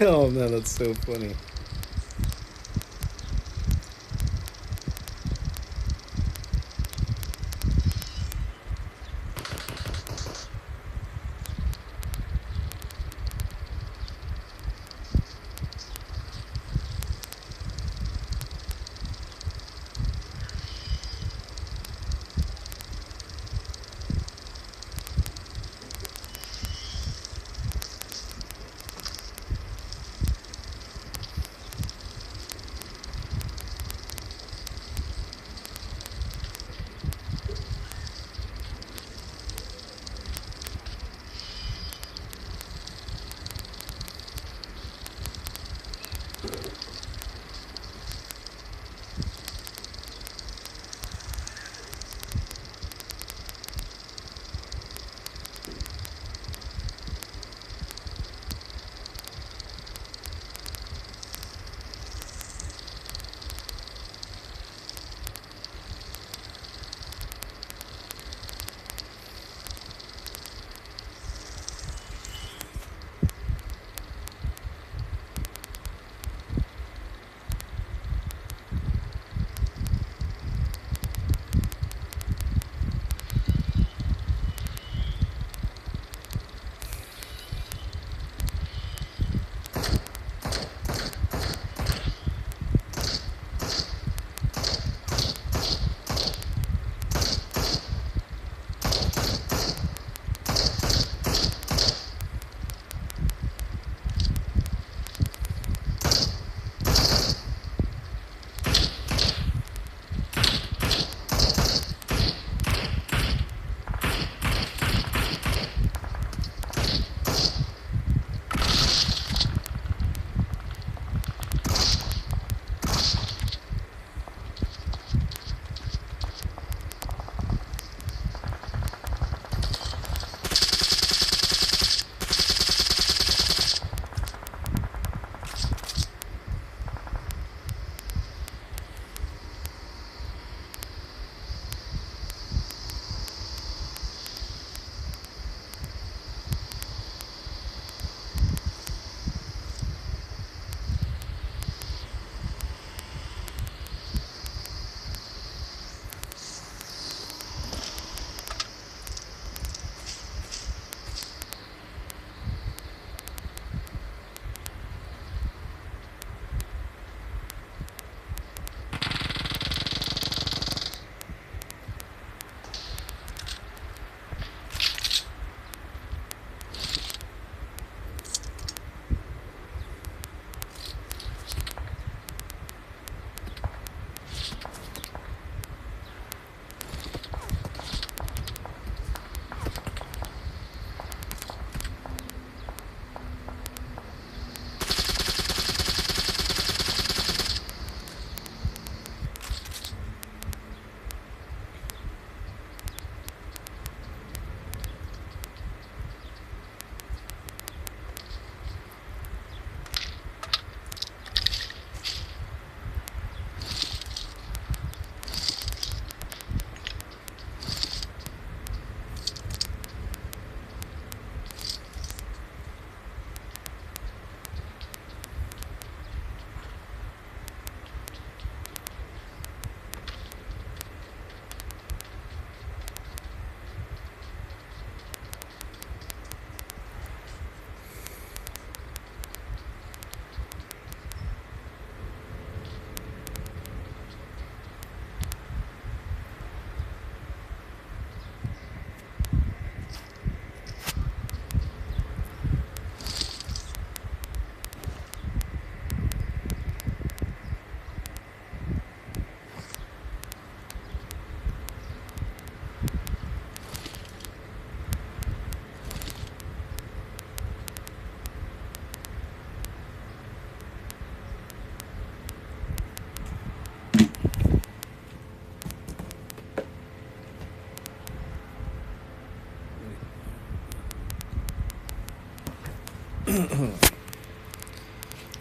Oh man, that's so funny.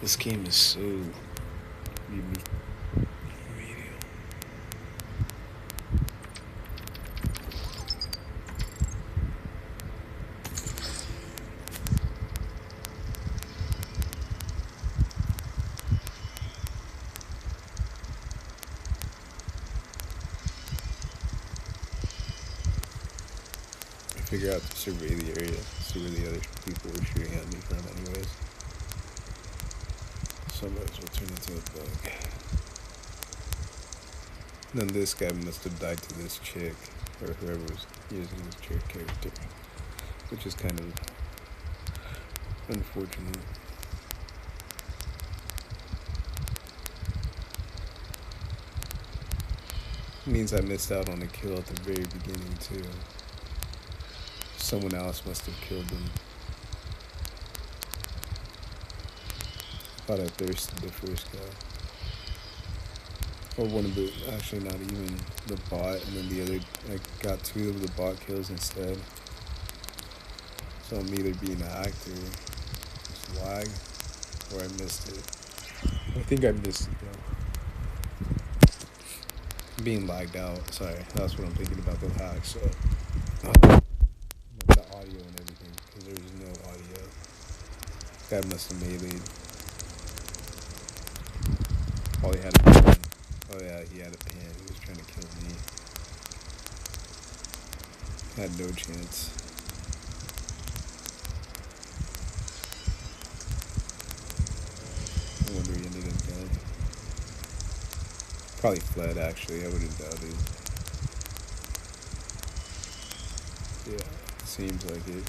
This game is so unique. figure out to survey the area, see where the other people were shooting at me from anyways. Sometimes will turn into a bug. And then this guy must have died to this chick, or whoever was using this chick character, which is kind of unfortunate. It means I missed out on a kill at the very beginning too. Someone else must have killed him. Thought I thirsted the first guy. Or one of the, actually not even the bot, and then the other, I got 2 of the bot kills instead. So I'm either being hacked or just lag, or I missed it. I think I missed it though. Being lagged out, sorry, that's what I'm thinking about the hack, so. The audio and everything, because there's no audio. Guy must have meleeed. All he had a pen. Oh yeah, he had a pen. He was trying to kill me. Had no chance. No wonder he ended up dead. Probably fled actually, I would have doubted. Yeah, seems like it.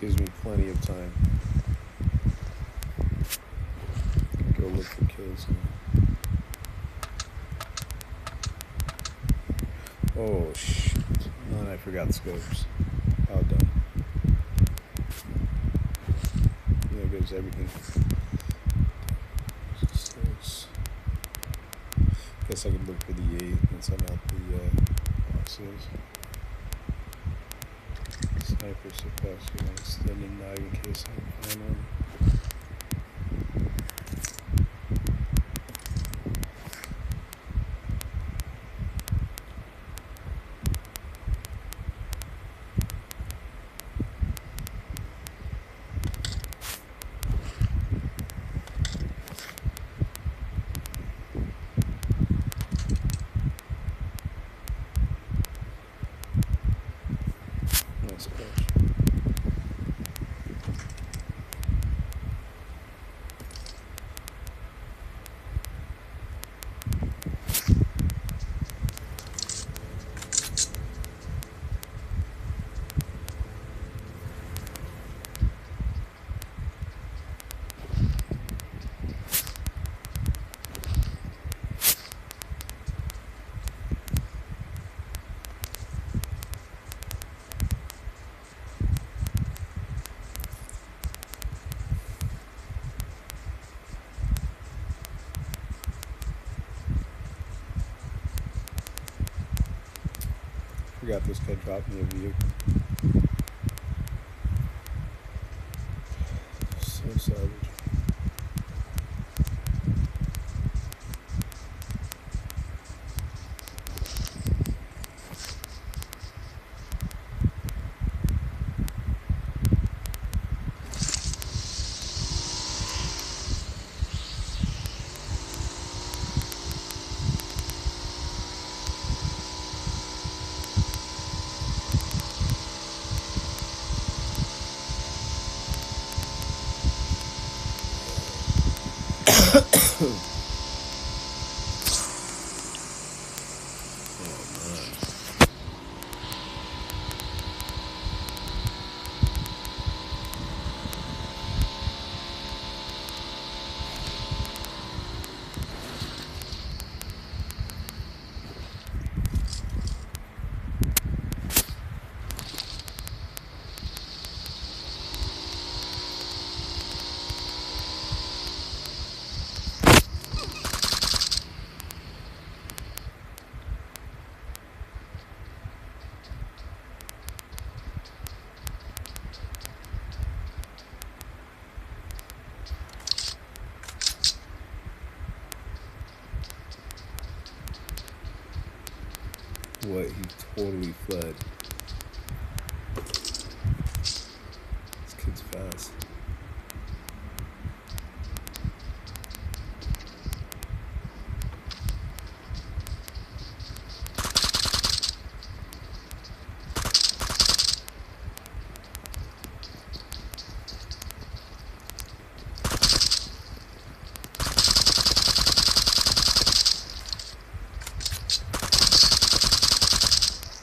Gives me plenty of time. Go look for kills now. Oh shit. Oh, I forgot scopes. How dumb. There goes everything. Guess I can look for the 8 and send out the boxes. Sniper suppressor, extended mag in case I can find one. Nice catch. Forgot this guy dropped me a vehicle. So savage. What? He totally fled. This kid's fast.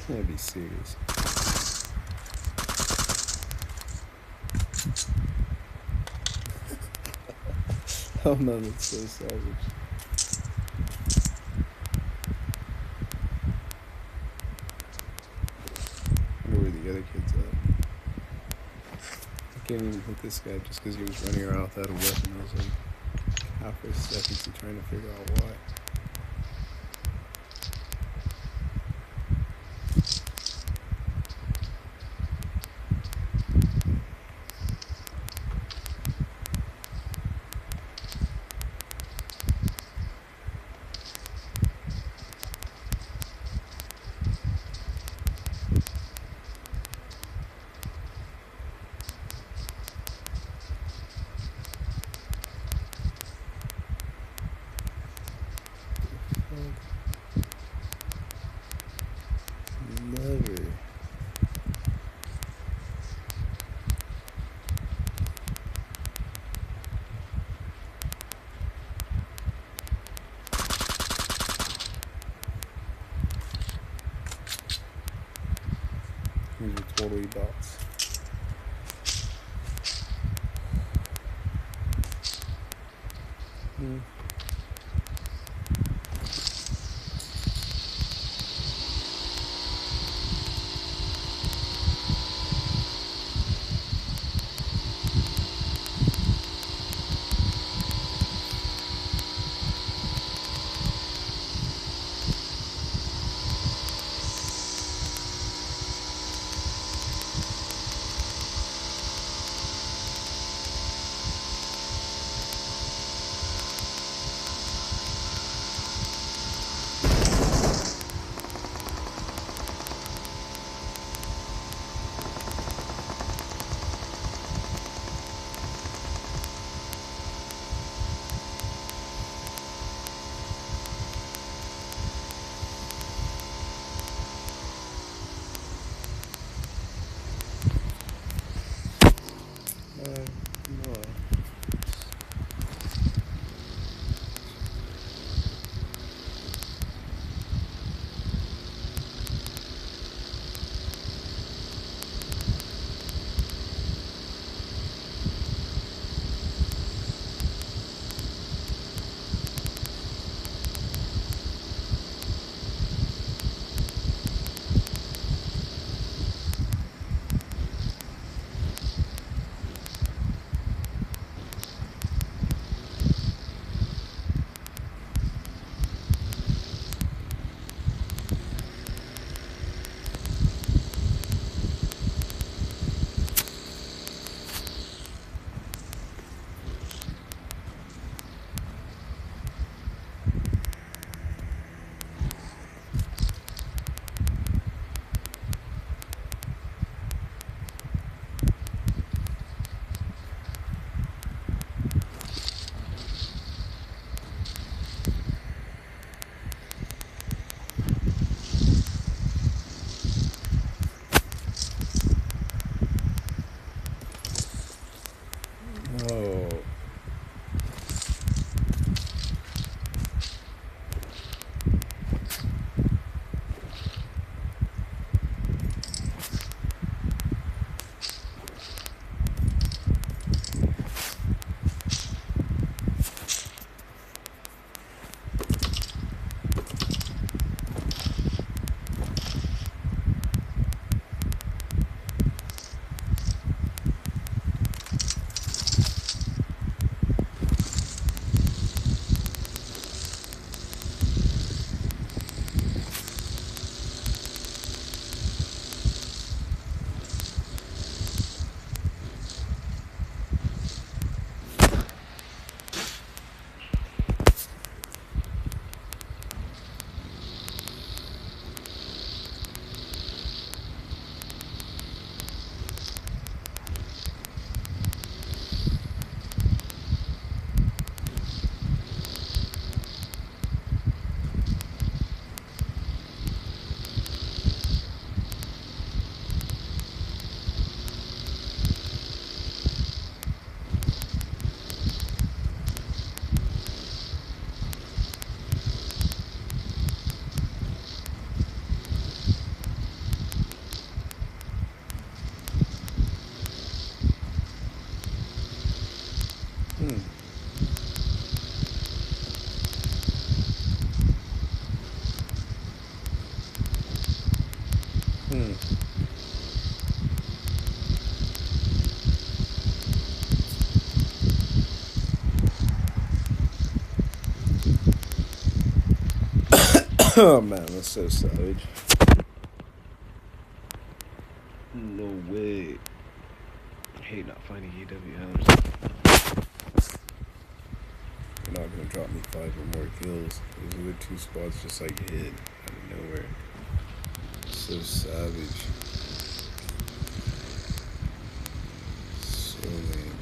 Can't be serious. Oh no, that's so savage. I wonder where the other kid's at. I can't even hit this guy just because he was running around without a weapon. I was like, half a second to trying to figure out why. Never. These are totally bots. Hmm. Oh man, that's so savage. No way. I hate not finding EWMs. You're not gonna drop me 5 or more kills. Those other 2 spots just like hit out of nowhere. So savage. So lame.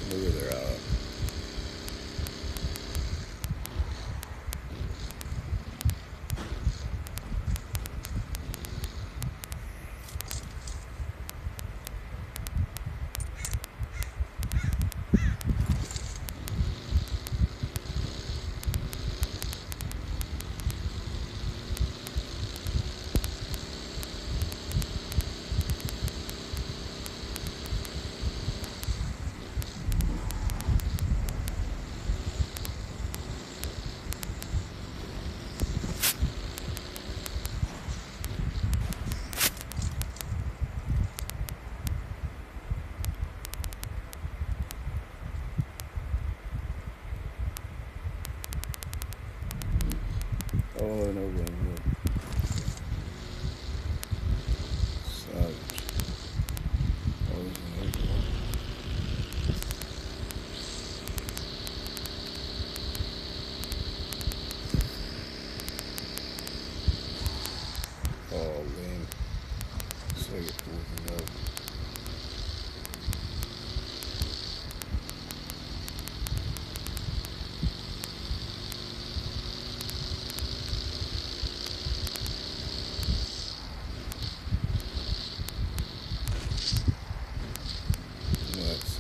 Look where they're at. Oh, no way. Savage. Oh, there's another one. Oh, lame. So I get moving up. Nice.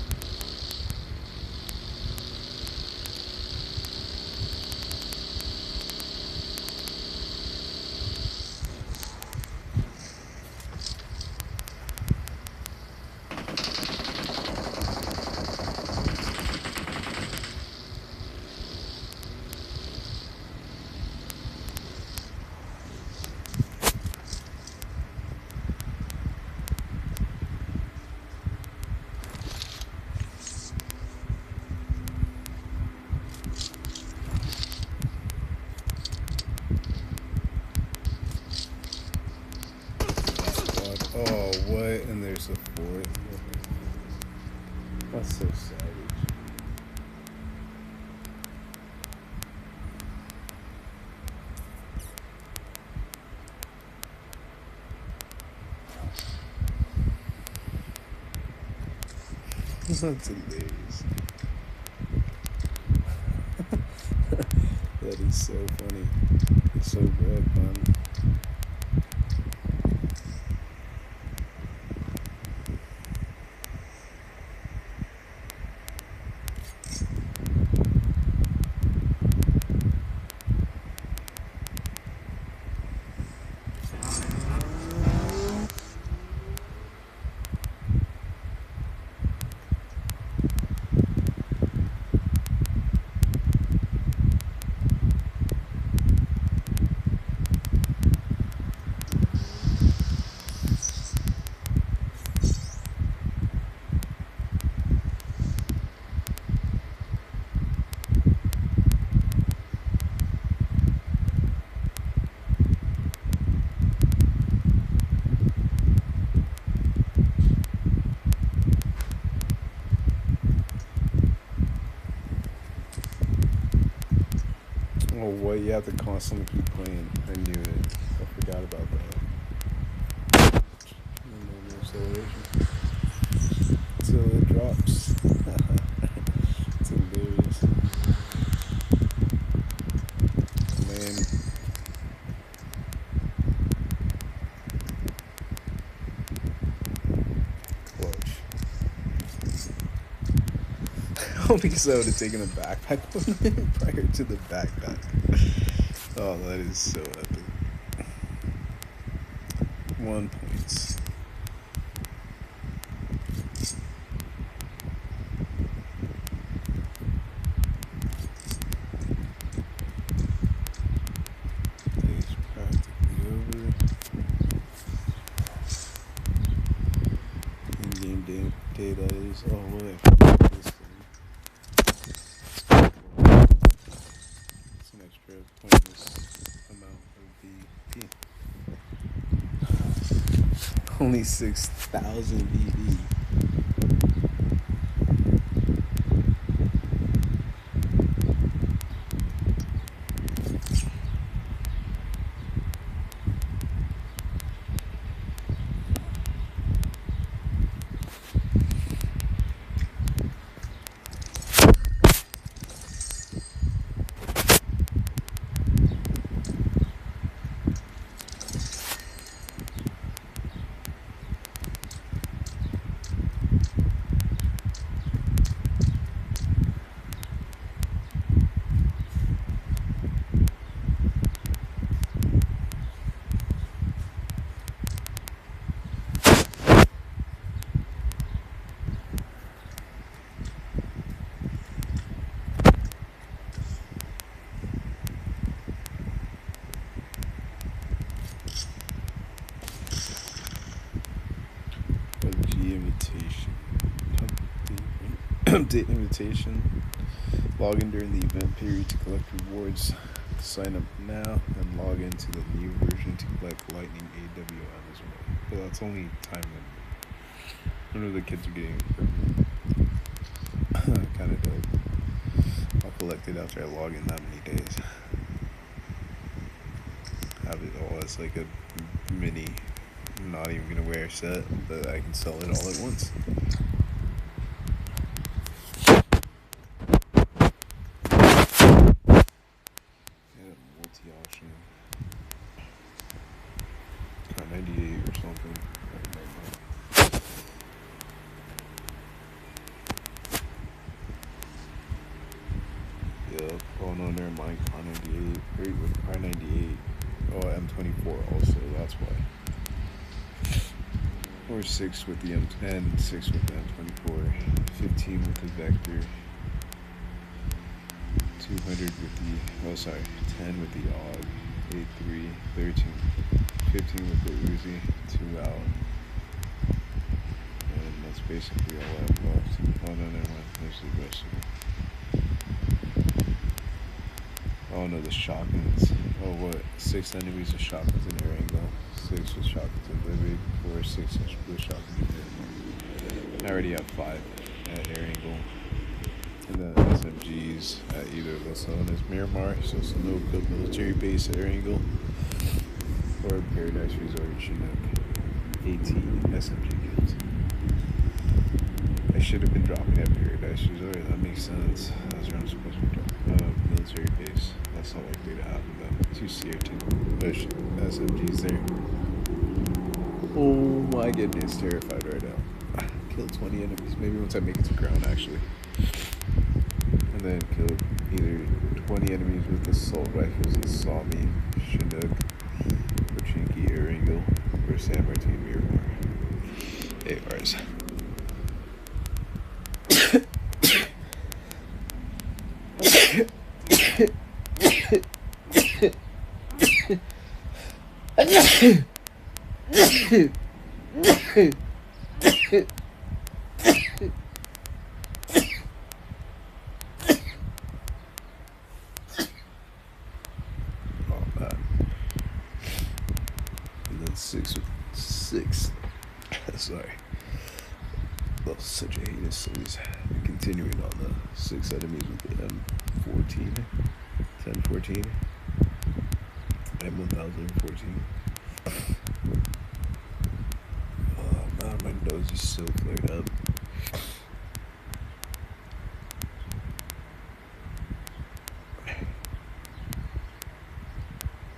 Oh, what? And there's a fourth. That's so savage. That's hilarious. That is so funny. It's so good, man. Oh, what? You have to constantly keep playing. I knew it. I forgot about that. No acceleration. Till it drops. It's hilarious. Man. Clutch. Only because I would have taken a backpack prior to the backpack. Oh, that is so epic. 1 point. pointless amount of BP. Only 6,000 BP. PUBG invitation. Update invitation. Log in during the event period to collect rewards. Sign up now and log into the new version to collect Lightning AWM as well. But that's only time limit. I know the kids are getting kind of dope. I'll collect it after I log in that many days. Have it all as like a mini, I'm not even gonna wear a set, but I can sell it all at once. Yeah, multi-option. Got 98 or something. Yep. Oh no, never mind. Car 98. Great with Car 98. Oh, M24 also. That's why. Or 6 with the M10, 6 with the M24, 15 with the Vector, 200 with the, oh sorry, 10 with the AUG, 8.3, 13, 15 with the Uzi, 2 out. And that's basically all I have left. Oh no, never mind. There's the rest of it. Oh no, the shotguns. Oh what? 6 enemies with shotguns in air angle. 6 with shotguns in Vivid, or 6 with shotguns in air angle. I already have 5 at air angle. And then SMGs at either of those known as Miramar, so it's a no good military base at air angle. Or Paradise Resort, Chinook. 18 SMG kills. I should have been dropping at Paradise Resort, that makes sense. That's where I'm supposed to be dropping. Military base. That's not likely to happen though. 2 CR2 push SMGs there. Oh my goodness, terrified right now. Kill 20 enemies, maybe once I make it to ground actually. And then kill either 20 enemies with assault rifles that saw me, Chinook, Pochinki, Air Angle, or San Martin Miramar. ARs. And then 6 with 6. Sorry. That was such a heinous series. Continuing on the 6 enemies with the M14, 1014, M1014. Oh man, my nose is so flared up.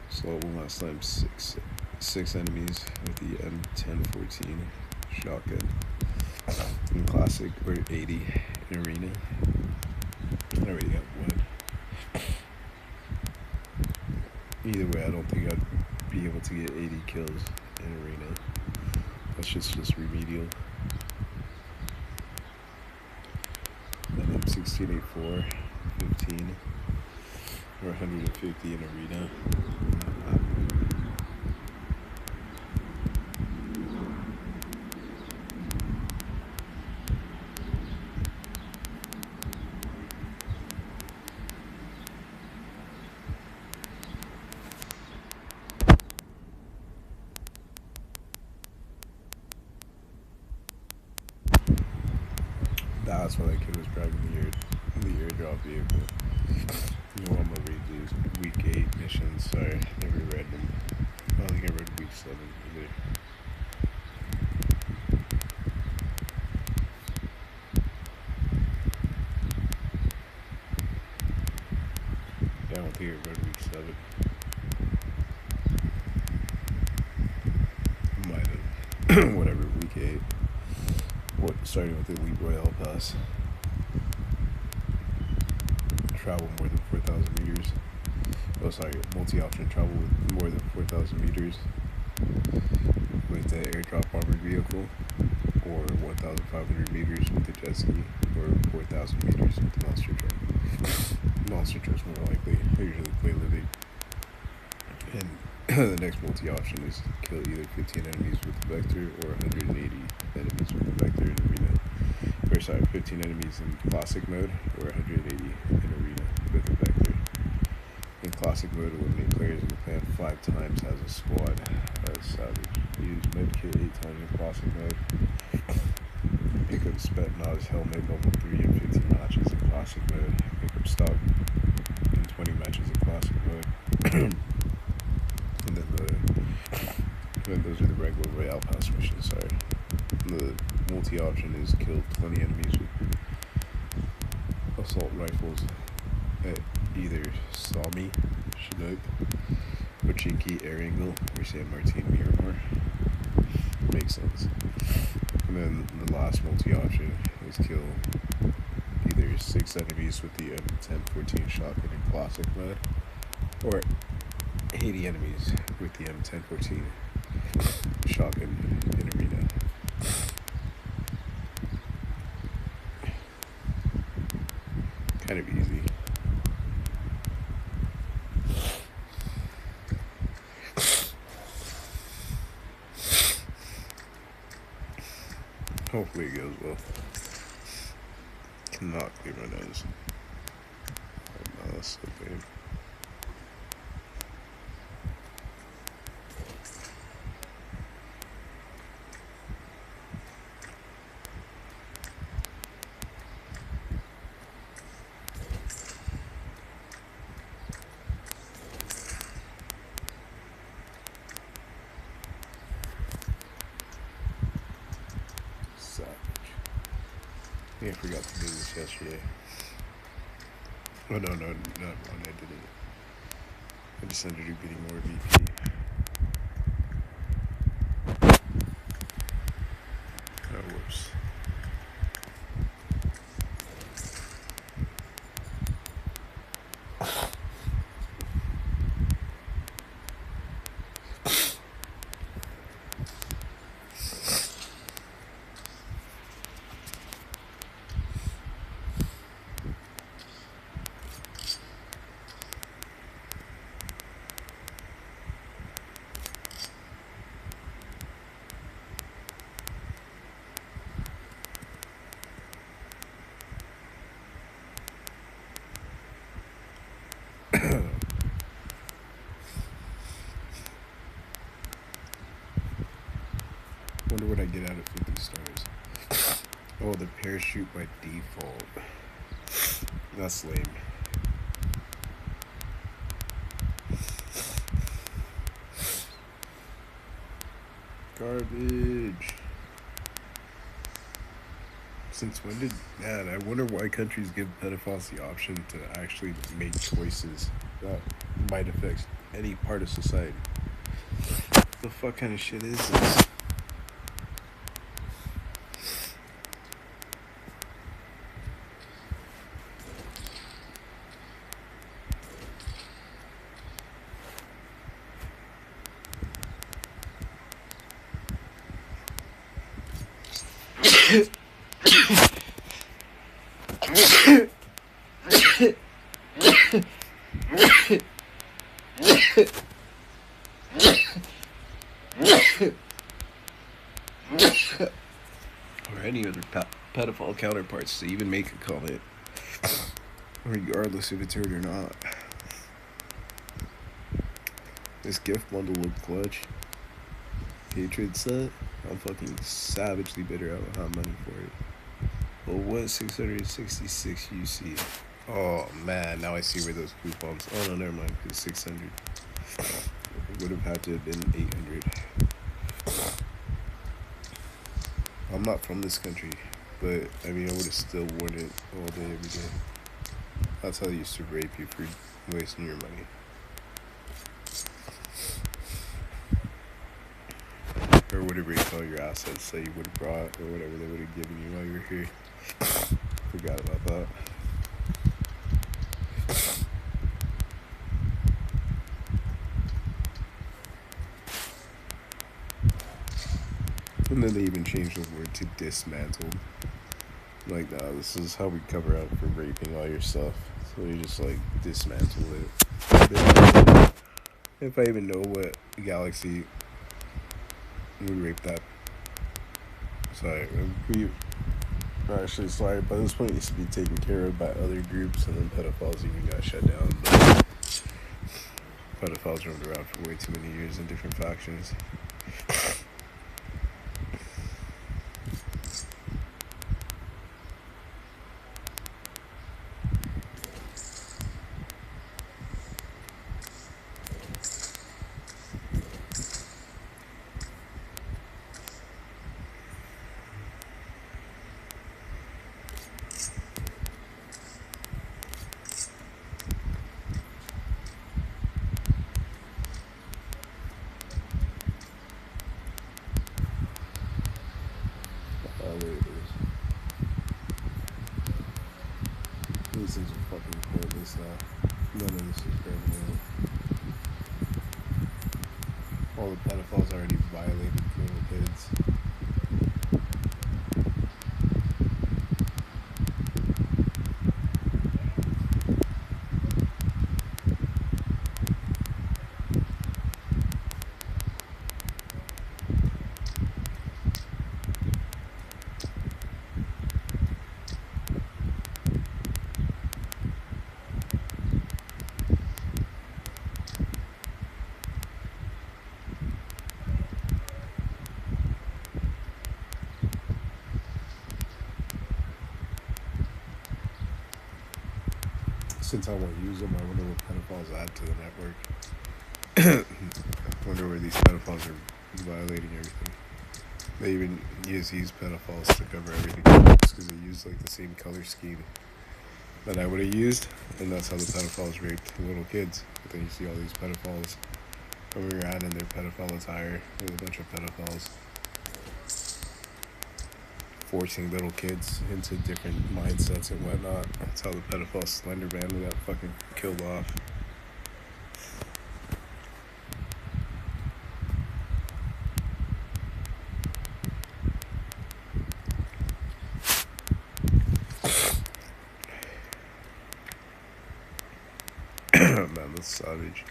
So last time 6 enemies with the M1014 shotgun in classic, or 80 in arena. I already got 1. Either way, I don't think I'd be able to get 80 kills in arena. That's just remedial. And then 1684, 15, or 150 in arena. last one I killed was dragging the airdrop vehicle. You know, I'm gonna read these week 8 missions. Sorry, never read them. I don't think I read week 7 either. Yeah, I don't think I read week 7. Might have. Whatever, week 8. What, starting with the Elite Royale Pass. Travel more than 4,000 meters. Oh, sorry, multi-option travel with more than 4,000 meters with the airdrop armored vehicle, or 1,500 meters with the jet ski, or 4,000 meters with the monster truck. Monster truck's more likely. I usually play living. And the next multi-option is kill either 15 enemies with the vector or 180 enemies with the vector in arena. Or sorry, 15 enemies in classic mode or 180 in arena with the vector. In classic mode, eliminate players in the clan 5 times as a squad. Savage. Use medkit 8 times in classic mode. Pick up Spet Nod's helmet level 3 in 15 matches in classic mode. Pick up stock in 20 matches in classic mode. And then those are the regular Royale Pass missions, sorry. The multi-option is kill 20 enemies with assault rifles at either Sami, Chinook, Pochinki, Air Angle, or San Martin Miramar. Makes sense. And then the last multi-option is kill either 6 enemies with the M1014 shotgun in classic mode, or 80 enemies with the M1014 shotgun in arena. Kind of easy. Hopefully it goes well. Cannot clear my nose. Oh, no, that's so bad. I forgot to do this yesterday. Oh no, not when I did it. I just ended up getting more VP. Oh, whoops. Wonder what I get out of 50 stars. Oh, the parachute by default. That's lame. Garbage. Since when did... Man, I wonder why countries give pedophiles the option to actually make choices that might affect any part of society. What the fuck kind of shit is this? Or any other pedophile counterparts to even make a comment, regardless if it's heard or not. This gift bundle looked clutch. Hatred set. I'm fucking savagely bitter. I don't have money for it. Well, what 666 UC? Oh man, now I see where those coupons. Oh no, never mind. It's 600. It would have had to have been 800. I'm not from this country, but I mean, I would have still worn it all day, every day. That's how they used to rape you for wasting your money. Or would have raped all your assets that you would have brought, or whatever they would have given you while you were here. Forgot about that. And then they even changed the word to dismantle. Like, nah, this is how we cover up for raping all your stuff. So you just, like, dismantle it. If I even know what galaxy would rape that. Sorry, actually, sorry, by this point it used to be taken care of by other groups, and then pedophiles even got shut down. But pedophiles roamed around for way too many years in different factions. There it is. These things are fucking pointless now. None of this is permanent. All the pedophiles already violated little kids. Since I won't use them, I wonder what pedophiles add to the network. I wonder where these pedophiles are violating everything. They even use these pedophiles to cover everything because they use like the same color scheme that I would have used, and that's how the pedophiles raped little kids. But then you see all these pedophiles going around in their pedophile attire with a bunch of pedophiles forcing little kids into different mindsets and whatnot. That's how the pedophile Slender Man got fucking killed off. Man, that's savage.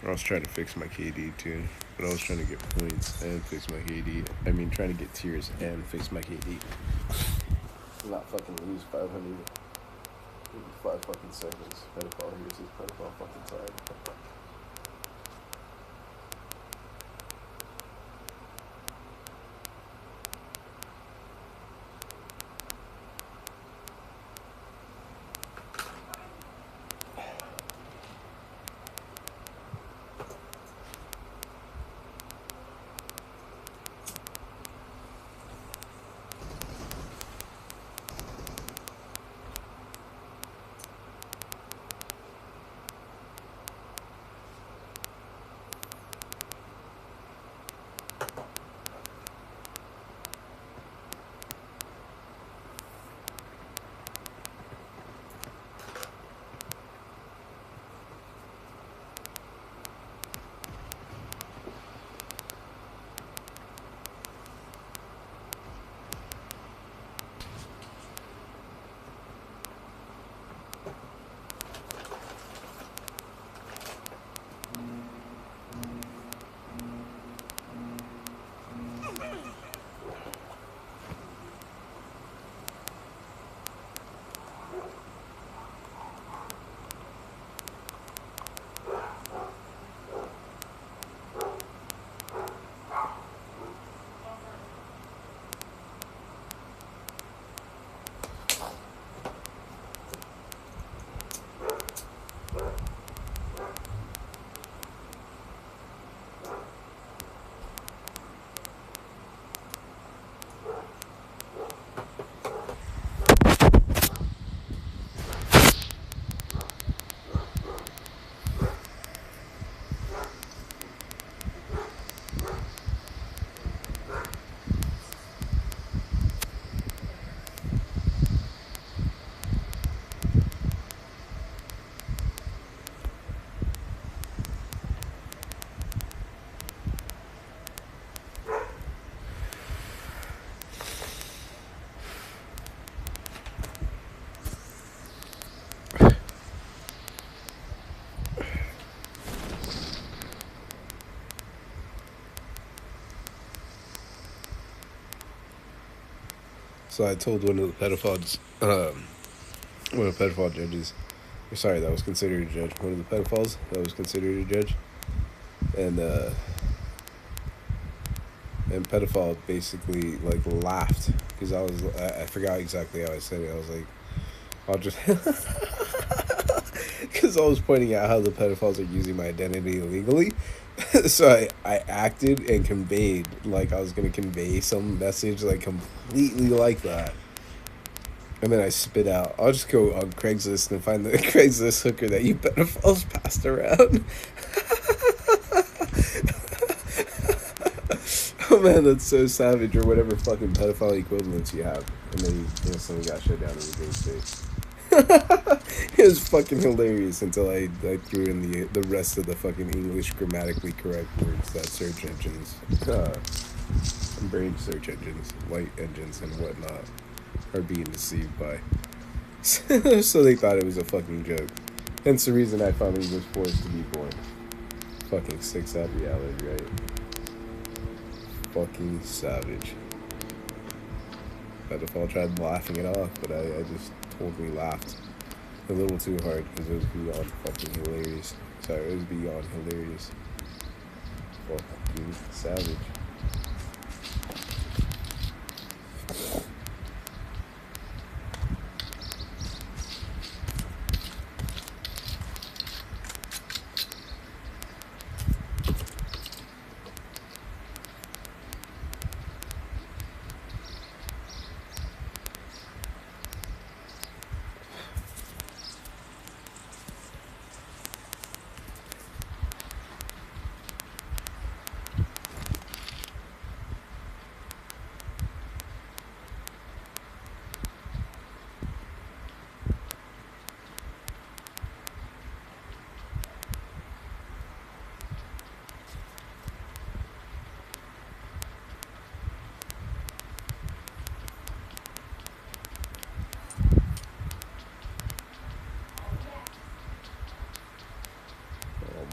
I was trying to fix my KD too, but I was trying to get points and fix my KD. I mean, trying to get tiers and fix my KD. Not fucking lose 500 in 5 fucking seconds. Pedophile, here's his pedophile fucking time. So I told one of the pedophiles, one of the pedophile judges, sorry, that was considered a judge. One of the pedophiles that was considered a judge, and pedophile basically like laughed because I forgot exactly how I said it. I was like, I'll just because I was pointing out how the pedophiles are using my identity illegally. So I acted and conveyed like I was gonna convey some message like completely like that. And then I spit out, I'll just go on Craigslist and find the Craigslist hooker that you pedophiles passed around. Oh man, that's so savage, or whatever fucking pedophile equivalents you have. And then he instantly got shut down in the game state. It was fucking hilarious until I threw in the rest of the fucking English grammatically correct words that search engines, brain search engines, light engines, and whatnot are being deceived by. So they thought it was a fucking joke. Hence the reason I finally was forced to be born. Fucking sick sad reality, right? Fucking savage. Pedophile tried laughing it off, but I just totally laughed a little too hard because it was beyond fucking hilarious. Sorry, it was beyond hilarious. Fucking savage.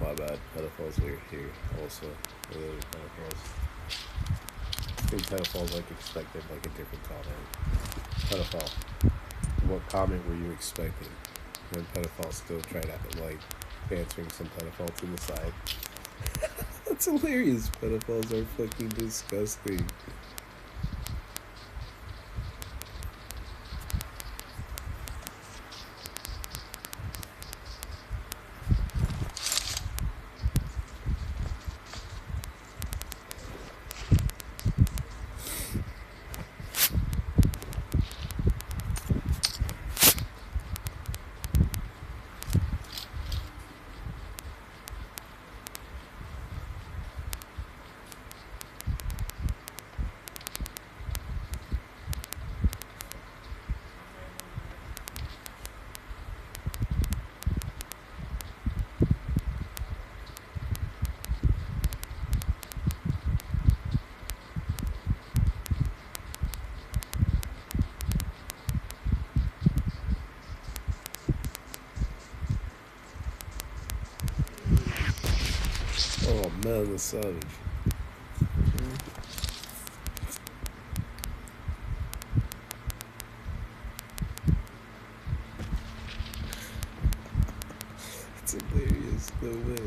My bad. Pedophiles are here also. Pedophiles. I think pedophiles like expected like a different comment. Pedophile. What comment were you expecting? When pedophiles still try to like answering some pedophile to the side. That's hilarious. Pedophiles are fucking disgusting. Oh man, the savage. It's hilarious. No way.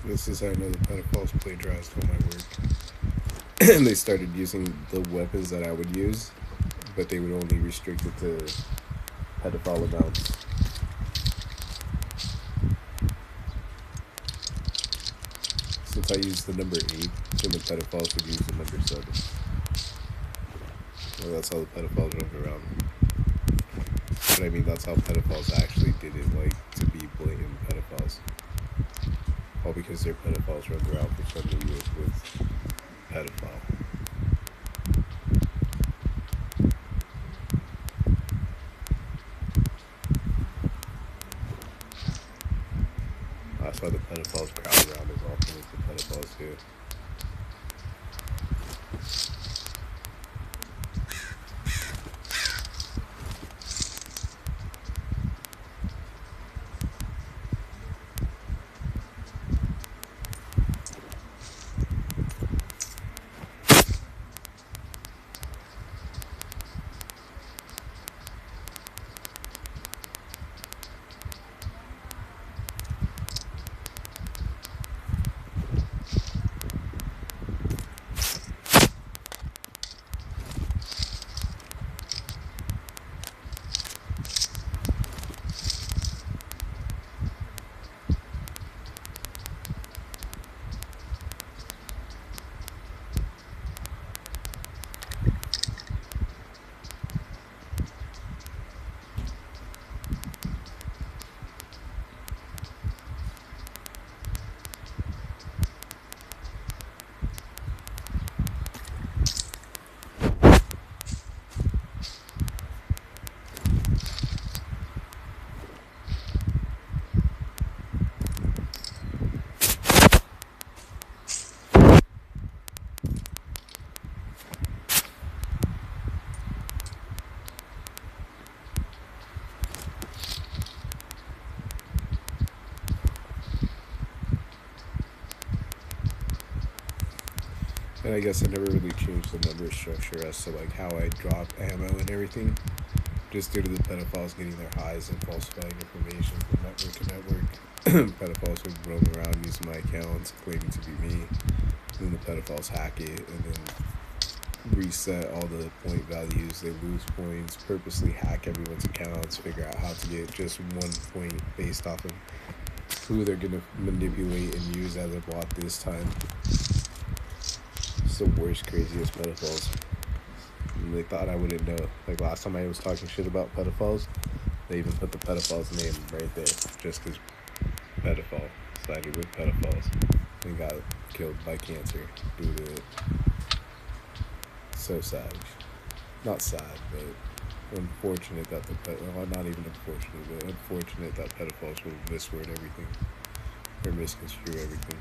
This is how I know the pedophiles plagiarized all my work. And they started using the weapons that I would use, but they would only restrict it to pedophile amounts. Since I used the number 8, then the pedophiles would use the number 7. Well, that's how the pedophiles run around. But I mean, that's how pedophiles actually did it, like, to be blatant pedophiles. All because their pedophiles run around for 70 years with pedophile. That's why the pedophiles crowd around as often as the pedophiles do. And I guess I never really changed the number structure as to like how I drop ammo and everything, just due to the pedophiles getting their highs and falsifying information from network to network. Pedophiles would roam around using my accounts, claiming to be me, and then the pedophiles hack it and then reset all the point values. They lose points, purposely hack everyone's accounts, figure out how to get just 1 point based off of who they're gonna manipulate and use as a bot this time. It's the worst, craziest pedophiles. And they thought I wouldn't know. Like last time I was talking shit about pedophiles, they even put the pedophile's name right there, just because pedophile sided with pedophiles and got killed by cancer due to it. So savage. Not sad, but unfortunate that well, not even unfortunate, but unfortunate that pedophiles will misword everything or misconstrue everything.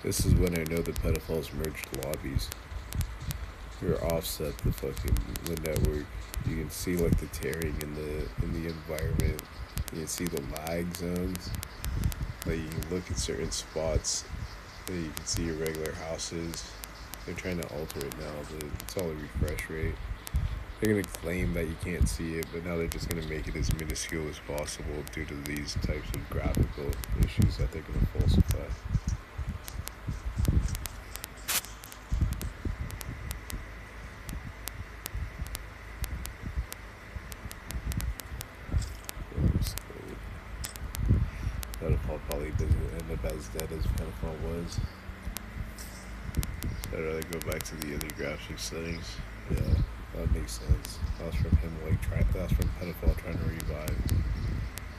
This is when I know the pedophiles merged lobbies. Or offset the network. You can see like the tearing in the environment. You can see the lag zones. Like you can look at certain spots. You can see irregular houses. They're trying to alter it now, but it's all a refresh rate. They're gonna claim that you can't see it, but now they're just gonna make it as minuscule as possible due to these types of graphical issues that they're gonna falsify. Pedophile probably doesn't end up as dead as pedophile was. So I'd rather go back to the other graphic settings. Yeah, that makes sense. That's from him that's from pedophile trying to revive.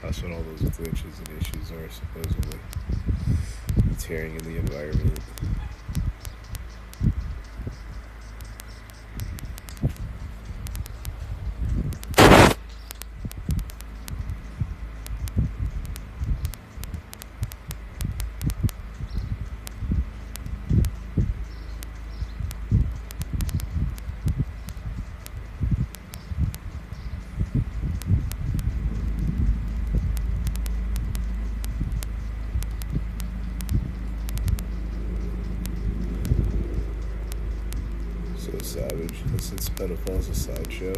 That's what all those glitches and issues are supposedly. tearing in the environment. So savage. Since pedophile's a sideshow.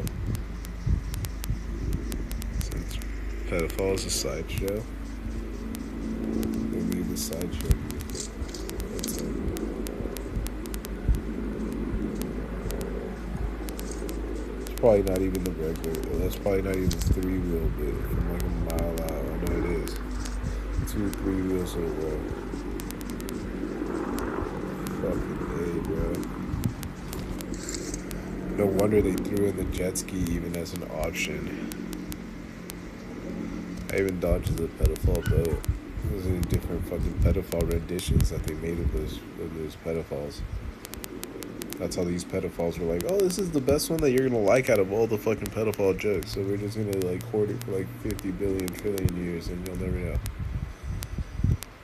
Since pedophile's a sideshow. They leave the sideshow. That's it. It's probably not even the regular. That's probably not even the 3-wheel, but from like a mile out. I know it is. 2 or 3 wheels will roll. Fucking A, bro. No wonder they threw in the jet ski even as an option. I even dodged the pedophile boat. Those are different fucking pedophile renditions that they made of those pedophiles. That's how these pedophiles were like, oh, this is the best one that you're gonna like out of all the fucking pedophile jokes. So we're just gonna like hoard it for like 50 billion trillion years and you'll never know.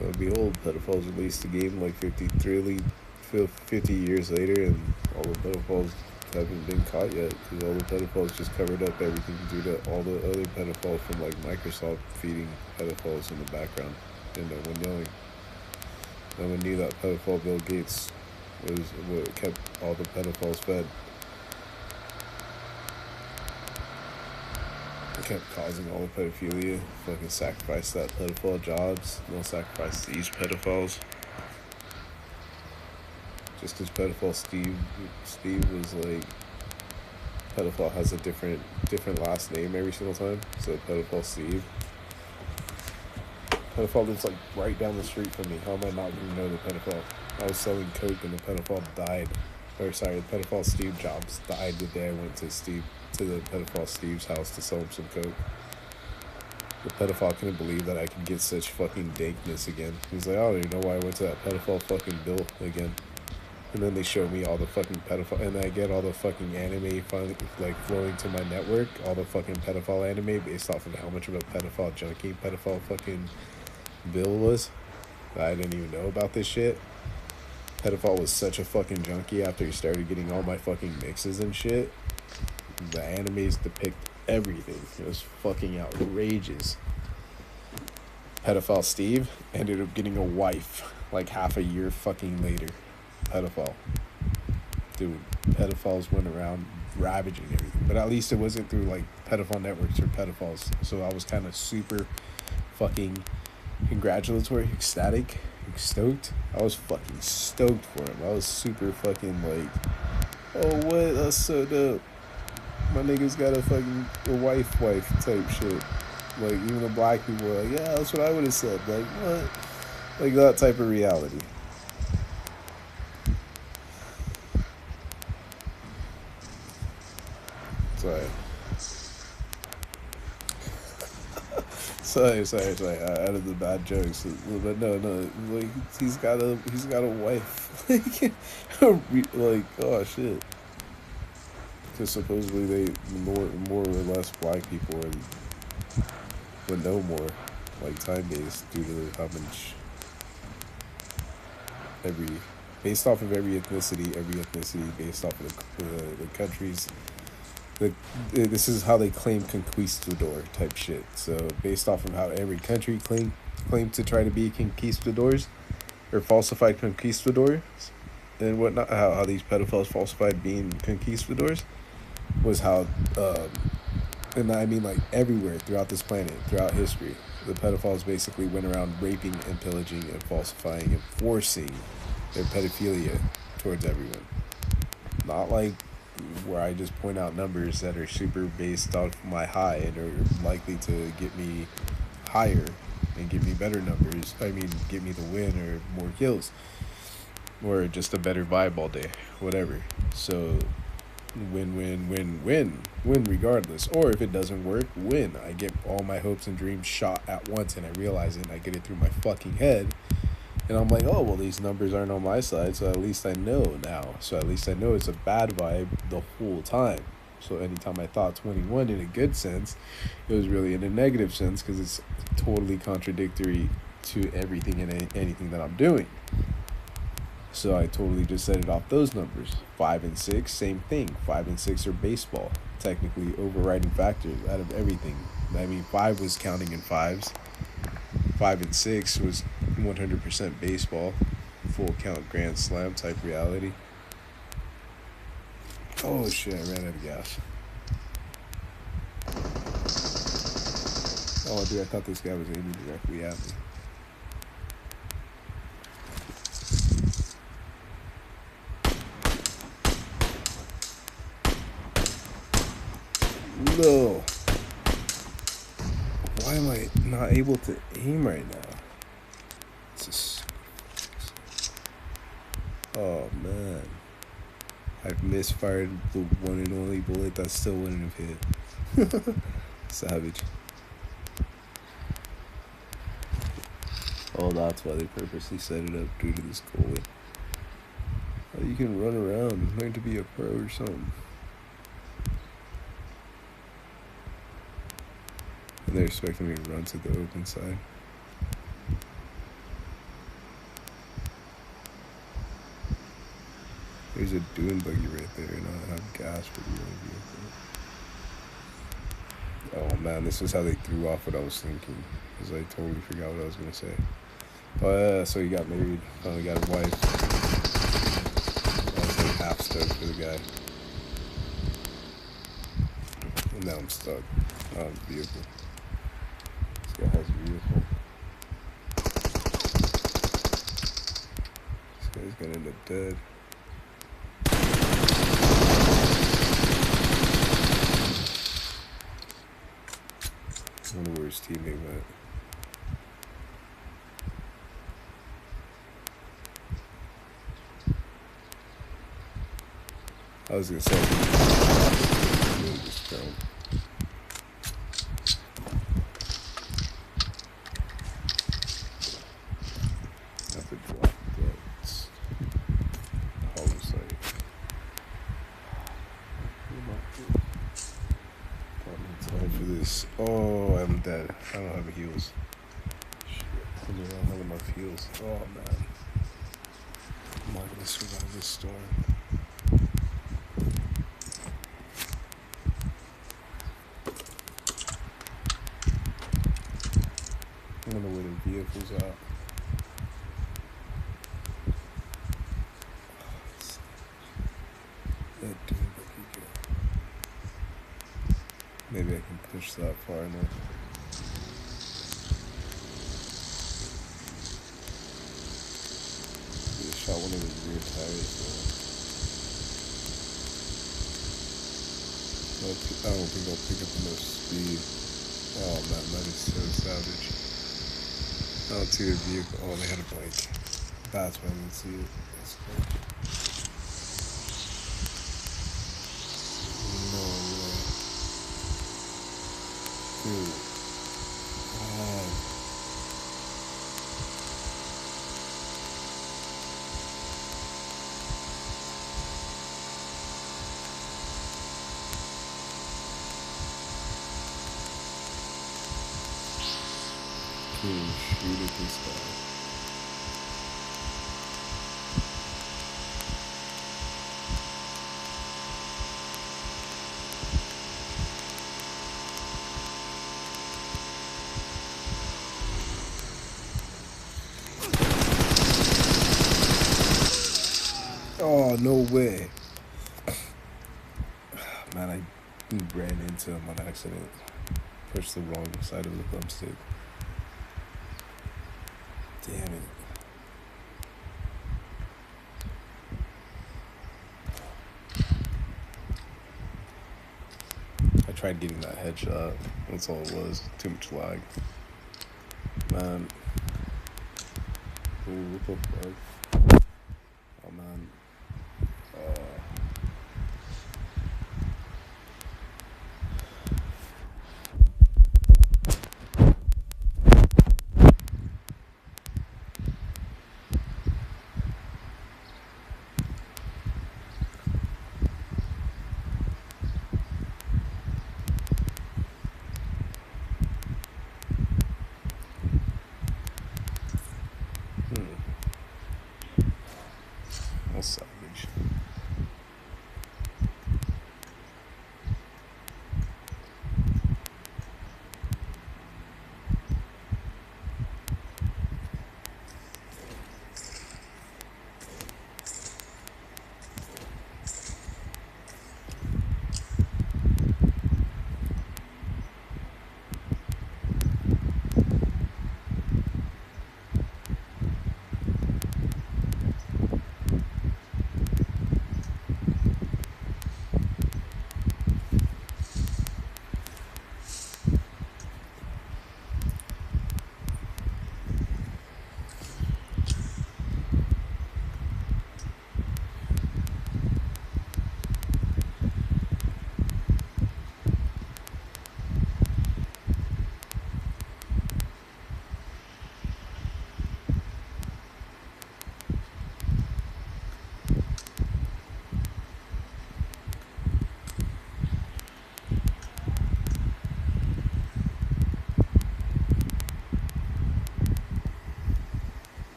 Well, behold, pedophiles released the game like 50 years later and all the pedophiles haven't been caught yet because all the pedophiles just covered up everything due to all the other pedophiles from like Microsoft feeding pedophiles in the background and no one knowing. No one knew that pedophile Bill Gates was what kept all the pedophiles fed. It kept causing all the pedophilia. Fucking sacrifice that pedophile jobs. No sacrifice these pedophiles. Just because pedophile Steve was like, pedophile has a different last name every single time. So pedophile Steve. Pedophile lives like right down the street from me. How am I not going to know the pedophile? I was selling coke and the pedophile died. Or sorry, the pedophile Steve Jobs died the day I went to the pedophile Steve's house to sell him some coke. The pedophile couldn't believe that I could get such fucking dankness again. He's like, I don't even know why I went to that pedophile fucking Bill again. And then they show me all the fucking pedophile, and I get all the fucking anime finally, like, flowing to my network, all the fucking pedophile anime based off of how much of a pedophile junkie pedophile fucking Bill was. I didn't even know about this shit. Pedophile was such a fucking junkie after he started getting all my fucking mixes and shit. The animes depict everything. It was fucking outrageous. Pedophile Steve ended up getting a wife like half a year fucking later. Pedophile. Dude, pedophiles went around ravaging everything. But at least it wasn't through like pedophile networks or pedophiles. So I was kind of super fucking congratulatory, ecstatic, stoked. I was fucking stoked for him. I was super fucking like, oh what, that's so dope. My nigga's got a wife type shit. Like even the black people were like, yeah, that's what I would have said. Like what? Like that type of reality. Sorry. Out of the bad jokes, but no. Like he's got a wife. Like oh shit. Because supposedly they more or less black people would know more, like time based due to how much based off of every ethnicity based off of the countries. This is how they claim conquistador type shit. So based off of how every country claimed to try to be conquistadors or falsified conquistadors and whatnot, how these pedophiles falsified being conquistadors was how, and I mean like everywhere throughout this planet, throughout history, the pedophiles basically went around raping and pillaging and falsifying and forcing their pedophilia towards everyone. Not like where I just point out numbers that are super based off my high and are likely to get me higher and give me better numbers. I mean, get me the win or more kills or just a better vibe all day, whatever. So win regardless. Or if it doesn't work, win. I get all my hopes and dreams shot at once and I realize it and I get it through my fucking head And I'm like, oh, well, these numbers aren't on my side, so at least I know now. So at least I know it's a bad vibe the whole time. So anytime I thought 21 in a good sense, it was really in a negative sense because it's totally contradictory to everything and anything that I'm doing. So I totally just set it off those numbers. 5 and 6, same thing. 5 and 6 are baseball. Technically, overriding factors out of everything. I mean, 5 was counting in fives. 5 and 6 was 100% baseball, full count grand slam type reality. Oh shit! I ran out of gas. Oh dude, I thought this guy was aiming directly at me. No. Why am I not able to aim right now? It's just... Oh man. I've misfired the one and only bullet that still wouldn't have hit. Savage. Oh, that's why they purposely set it up due to this goalie. Oh, you can run around, learn to be a pro or something. And they're expecting me to run to the open side. There's a dune buggy right there, and I have gas for the vehicle. Oh man, this is how they threw off what I was thinking, because I totally forgot what I was gonna say. Oh yeah, so he got married, finally got a wife. I was like half stoked for the guy. And now I'm stuck. Oh, it's beautiful. This guy has a vehicle. This guy's gonna end up dead. I wonder where his teammate went. I was gonna say, really just thrown. Have to drop that hollow sight. Time for this. Oh, I'm dead. I don't have heals. Shit, I don't have enough heals. Oh man, I'm not gonna survive this storm. I don't know where the vehicle's at. That dude, maybe I can push that far enough. He shot one of his rear tires though. I don't think I'll pick up enough speed. Oh man, that is so savage. Oh, to your vehicle. Oh, they had a bike. That's why I didn't see it. That's cool. No way. Dude. Oh. Dude, shoot at this guy. Oh, no way. Man, I ran into him on accident. Pushed the wrong side of the thumbstick. Damn it. I tried getting that headshot. That's all it was. Too much lag. Man. Ooh, what the fuck? Oh, man. That's savage.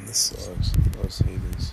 This sucks. I've seen this.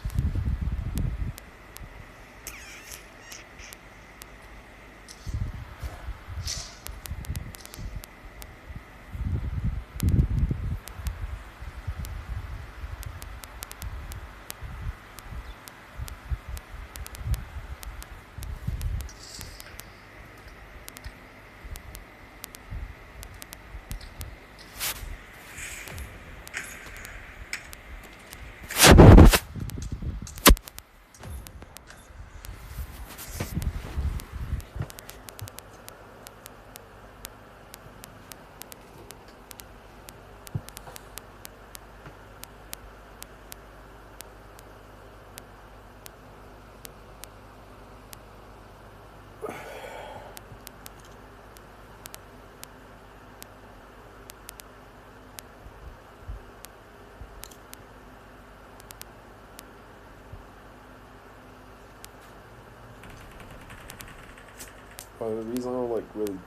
The reason I don't like really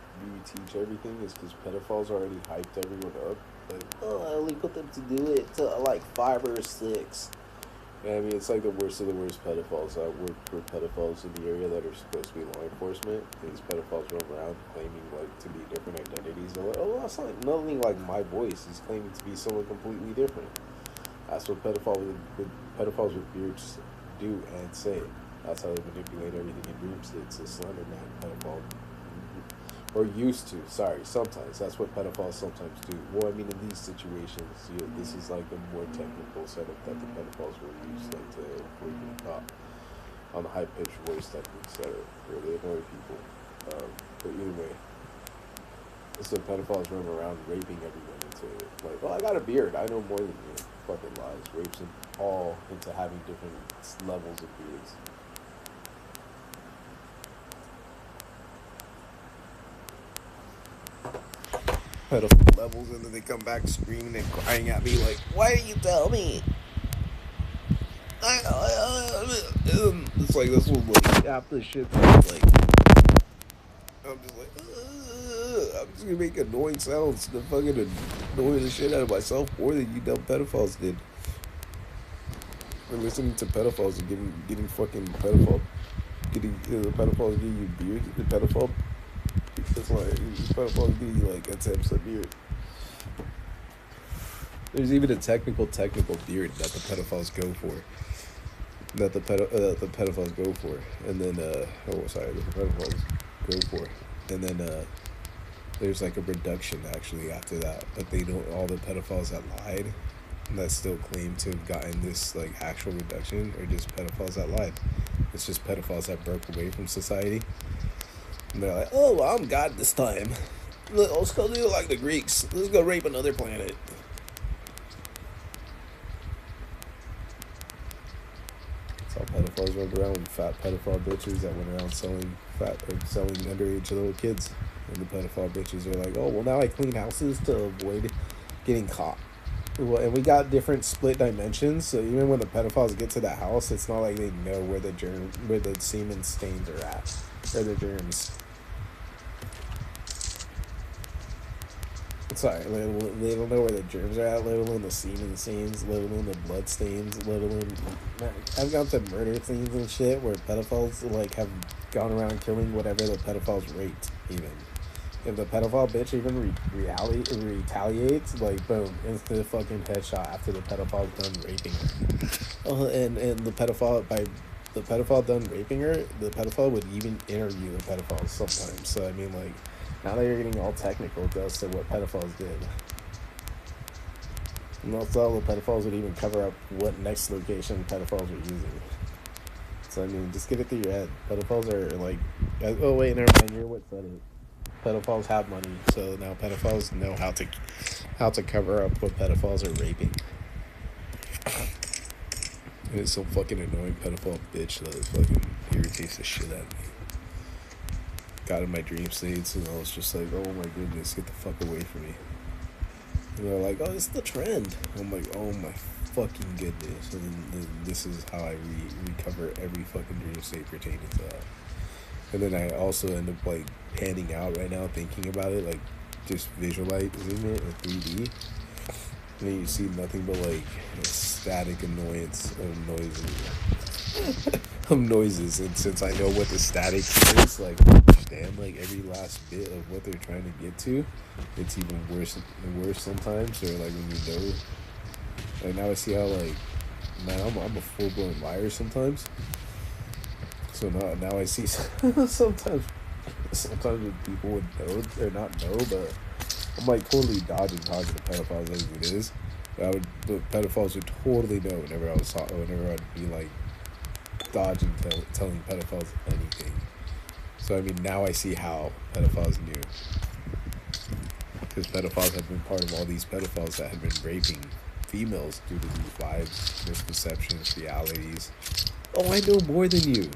teach everything is because pedophiles already hyped everyone up. Like, oh, I only put them to do it to like 5 or 6. I mean, it's like the worst of the worst pedophiles that work for pedophiles in the area that are supposed to be law enforcement. These pedophiles roam around claiming like to be different identities. They're like, oh, that's like nothing like my voice. He's claiming to be someone completely different. That's what pedophiles with beards do and say. That's how they manipulate everything in dream states. A slender man pedophile, or used to. Sorry, sometimes that's what pedophiles sometimes do. Well, I mean, in these situations, this is like the more technical setup that the pedophiles will use, like to avoid being caught on the high pitched voice techniques that are really annoy people. But anyway, so pedophiles run around raping everyone into like, well, I got a beard. I know more than you. Fucking lies. Rapes them all into having different levels of beards. Pedophile levels, and then they come back screaming and crying at me like, "Why didn't you tell me?" It's like this was like half the shit. Like I'm just like, I'm just gonna make annoying sounds to fucking annoy the shit out of myself more than you dumb pedophiles did. We're listening to pedophiles and getting fucking getting the pedophiles giving you beard. The pedophile, it's like the pedophiles giving you like a 10% beard. There's even a technical beard that the pedophiles go for. That the pedophiles go for, and then the pedophiles go for, and then there's like a reduction actually after that. But they don't. All the pedophiles that lied, that still claim to have gotten this like actual reduction, are just pedophiles that lied. It's just pedophiles that broke away from society, and they're like, oh, well, I'm God this time. Let's go do it like the Greeks. Let's go rape another planet. That's how pedophiles went around with fat pedophile bitches that went around selling underage little kids. And the pedophile bitches are like, oh, well, now I clean houses to avoid getting caught. Well, and we got different split dimensions, so even when the pedophiles get to the house, it's not like they know where the semen stains are at, or the germs. Sorry, they don't know where the germs are at, let alone the semen stains, let alone the blood stains, let alone. I've got the murder scenes and shit where pedophiles like have gone around killing whatever the pedophiles raped. Even if the pedophile bitch even retaliates, like boom, instant fucking headshot after the pedophile's done raping her. And the pedophile done raping her, the pedophile would even interview the pedophile sometimes. So I mean, like, now that you're getting all technical, as to what pedophiles did. And also, the pedophiles would even cover up what next location pedophiles are using. So I mean, just get it through your head. Pedophiles are like, oh wait, never mind. You're what said it. Pedophiles have money, so now pedophiles know how to cover up what pedophiles are raping. And it's some fucking annoying pedophile bitch that fucking irritates the shit out of me. Got in my dream states, and I was just like, oh my goodness, get the fuck away from me. And they're like, oh, it's the trend. I'm like, oh my fucking goodness. And this is how I recover every fucking dream state pertaining to that. And then I also end up like panning out right now, thinking about it, like just visualizing it in 3D. And then you see nothing but like a static annoyance of noises. And since I know what the static is, like I understand like every last bit of what they're trying to get to, it's even worse sometimes. Or like when you know, like now I see how like, man, I'm a full blown liar sometimes. So now I see sometimes when people would know or not know, but I'm like totally dodging talking to pedophiles as it is. But pedophiles would totally know whenever I'd be like dodging telling pedophiles anything. So I mean, now I see how pedophiles knew, because pedophiles have been part of all these pedophiles that have been raping females due to these vibes, misconceptions, realities. Oh, I know more than you.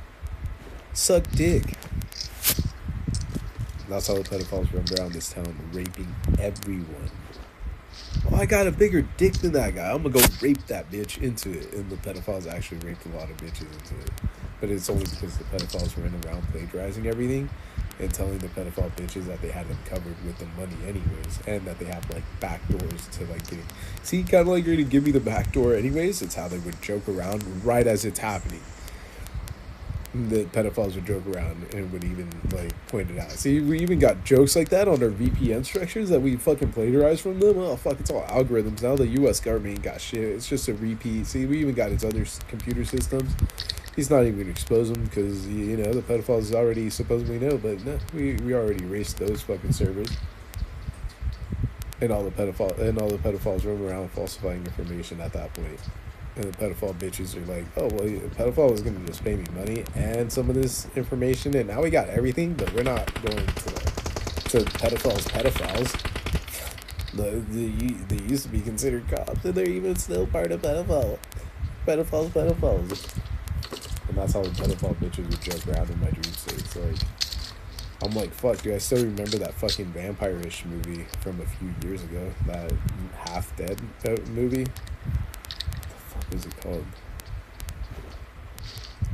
Suck dick. That's how the pedophiles run around this town, raping everyone. Oh, I got a bigger dick than that guy. I'm gonna go rape that bitch into it. And the pedophiles actually raped a lot of bitches into it. But it's only because the pedophiles ran around plagiarizing everything and telling the pedophile bitches that they had them covered with the money anyways, and that they have like back doors to like getting. See, kind of like you're gonna give me the back door anyways. It's how they would joke around right as it's happening. The pedophiles would joke around and would even like point it out. See, we even got jokes like that on our VPN structures that we fucking plagiarized from them. Oh fuck, it's all algorithms now. The U.S. government ain't got shit. It's just a repeat. See, we even got its other computer systems. He's not even gonna expose them because you know the pedophiles already supposedly know. But no, we already erased those fucking servers. And all the pedophiles roam around falsifying information at that point. And the pedophile bitches are like, oh, well, the pedophile was going to just pay me money and some of this information, and now we got everything, but we're not going to pedophiles. They used to be considered cops, and they're even still part of pedophiles. And that's how the pedophile bitches would joke around in my dream states. Like, I'm like, fuck, dude, I still remember that fucking vampire-ish movie from a few years ago, that Half Dead movie. What is it called?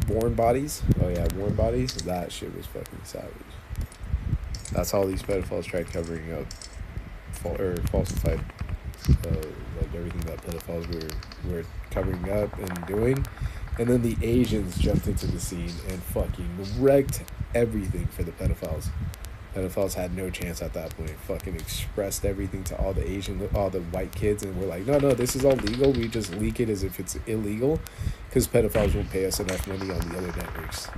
Born Bodies? Oh yeah, Born Bodies? That shit was fucking savage. That's how these pedophiles tried covering up falsified like everything that pedophiles were covering up and doing. And then the Asians jumped into the scene and fucking wrecked everything for the pedophiles. Pedophiles had no chance at that point. Fucking expressed everything to all the white kids, and we're like, no, this is all legal. We just leak it as if it's illegal, because pedophiles won't pay us enough money on the other networks.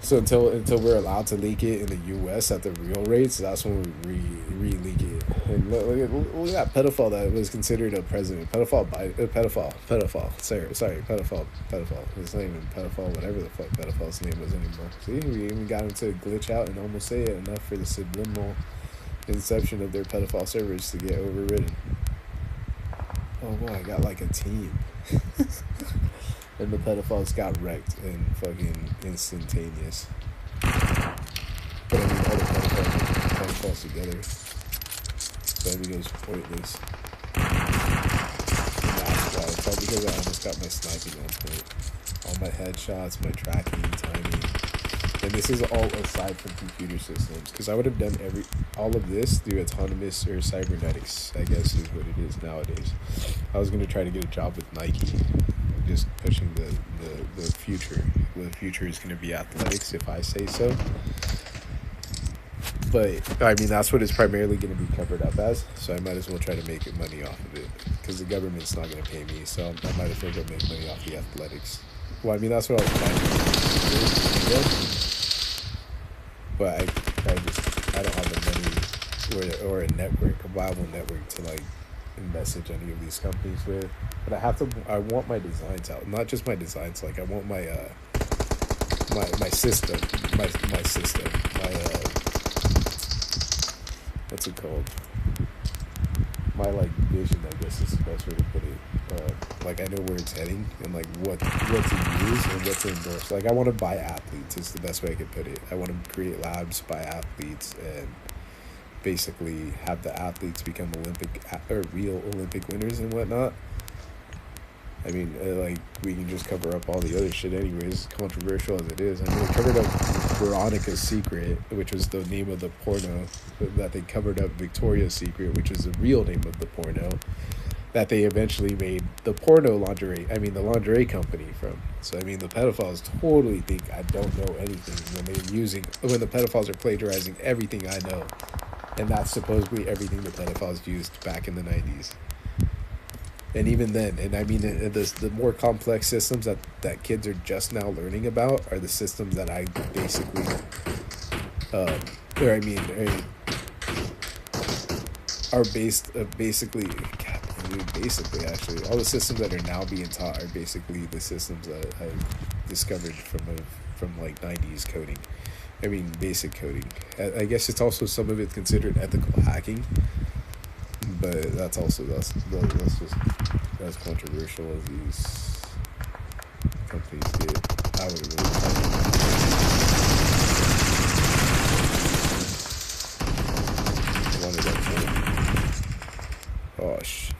So until we're allowed to leak it in the U.S. at the real rates, that's when we re-leak it. And look at that pedophile that was considered a president. Pedophile. Sorry, pedophile. It's not even pedophile, whatever the fuck pedophile's name was anymore. See, we even got him to glitch out and almost say it enough for the subliminal inception of their pedophile servers to get overridden. Oh boy, I got like a team. And the pedophiles got wrecked in fucking instantaneous. But I mean, all the pedophiles together. So everything goes pointless. all because I almost got my sniping on point. All my headshots, my tracking, timing. And this is all aside from computer systems. Because I would have done all of this through autonomous or cybernetics, I guess is what it is nowadays. I was going to try to get a job with Nike. Just pushing the future. Well, the future is going to be athletics, if I say so. But, I mean, that's what it's primarily going to be covered up as. So I might as well try to make money off of it. Because the government's not going to pay me. So I might as well go make money off the athletics. Well, I mean, that's what I was planning to do. But I don't have the money or a network, a viable network to, like, message any of these companies with. But I want my designs out. Not just my designs, like, I want my system. My system. What's it called? My, like, vision, I guess is the best way to put it. Like, I know where it's heading and, like, what to use and what to endorse. Like, I want to buy athletes is the best way I could put it. I want to create labs, buy athletes, and basically have the athletes become real Olympic winners and whatnot. I mean, like, we can just cover up all the other shit anyways, controversial as it is. I mean, they covered up Veronica's Secret, which was the name of the porno, that they covered up Victoria's Secret, which is the real name of the porno, that they eventually made the the lingerie company from. So, I mean, the pedophiles totally think I don't know anything when the pedophiles are plagiarizing everything I know. And that's supposedly everything the pedophiles used back in the 90s. And even then, and I mean, the more complex systems that kids are just now learning about are the systems that I basically, are basically actually, all the systems that are now being taught are basically the systems that I discovered from like 90s coding. I mean, basic coding. I guess it's also some of it considered ethical hacking, but that's just as controversial as these companies get. I would really wanted that. Oh shit!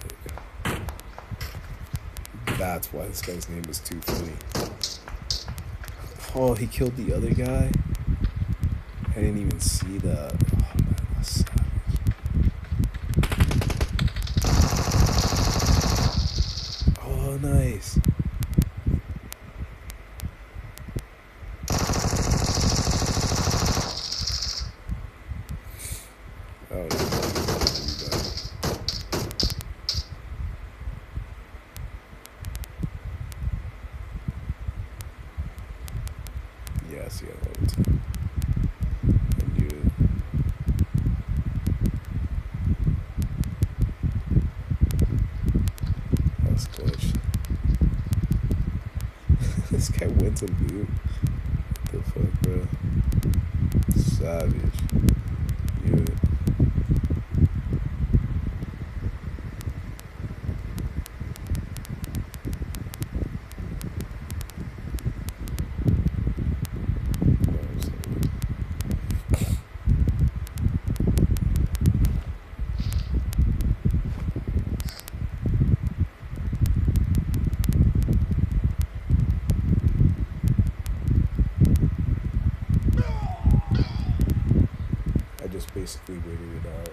That's why this guy's name is too funny. Oh, he killed the other guy. I didn't even see that. Oh man, that's savage. Oh, nice. Oh, yeah, I see it all the time. I knew it. That's clutch. This guy went to loot. What the fuck, bro? Savage. Knew it. I just basically waited it out.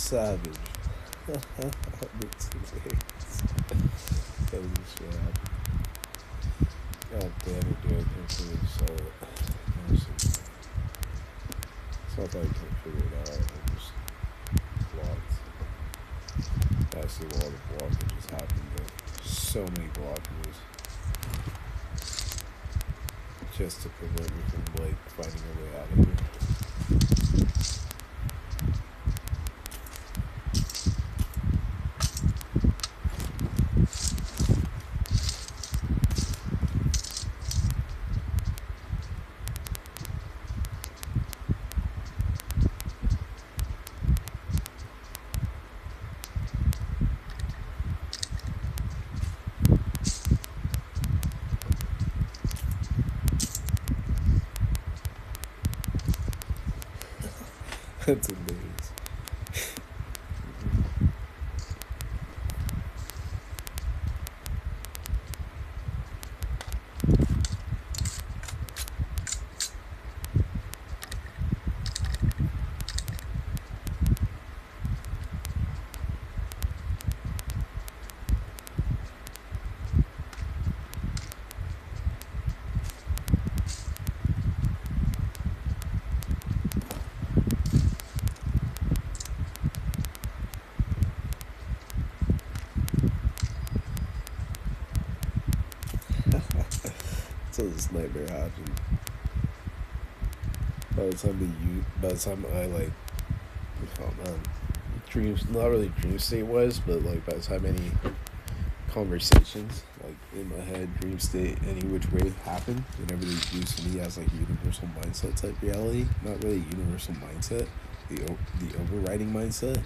savage. Holy shit. God damn it, dude. I can't really sell it. Honestly. It's not that I can't figure it out. I'm just blocked. I see all the blockages happen, but so many blockages. Just to prevent me from, like, finding a way out of here. That's hilarious. So this nightmare happened. By the time I like, oh man, dreams, not really dream state wise, but like by the time any conversations, like in my head, dream state, any which way happen, whenever they use me as like universal mindset type reality, not really universal mindset, the overriding mindset.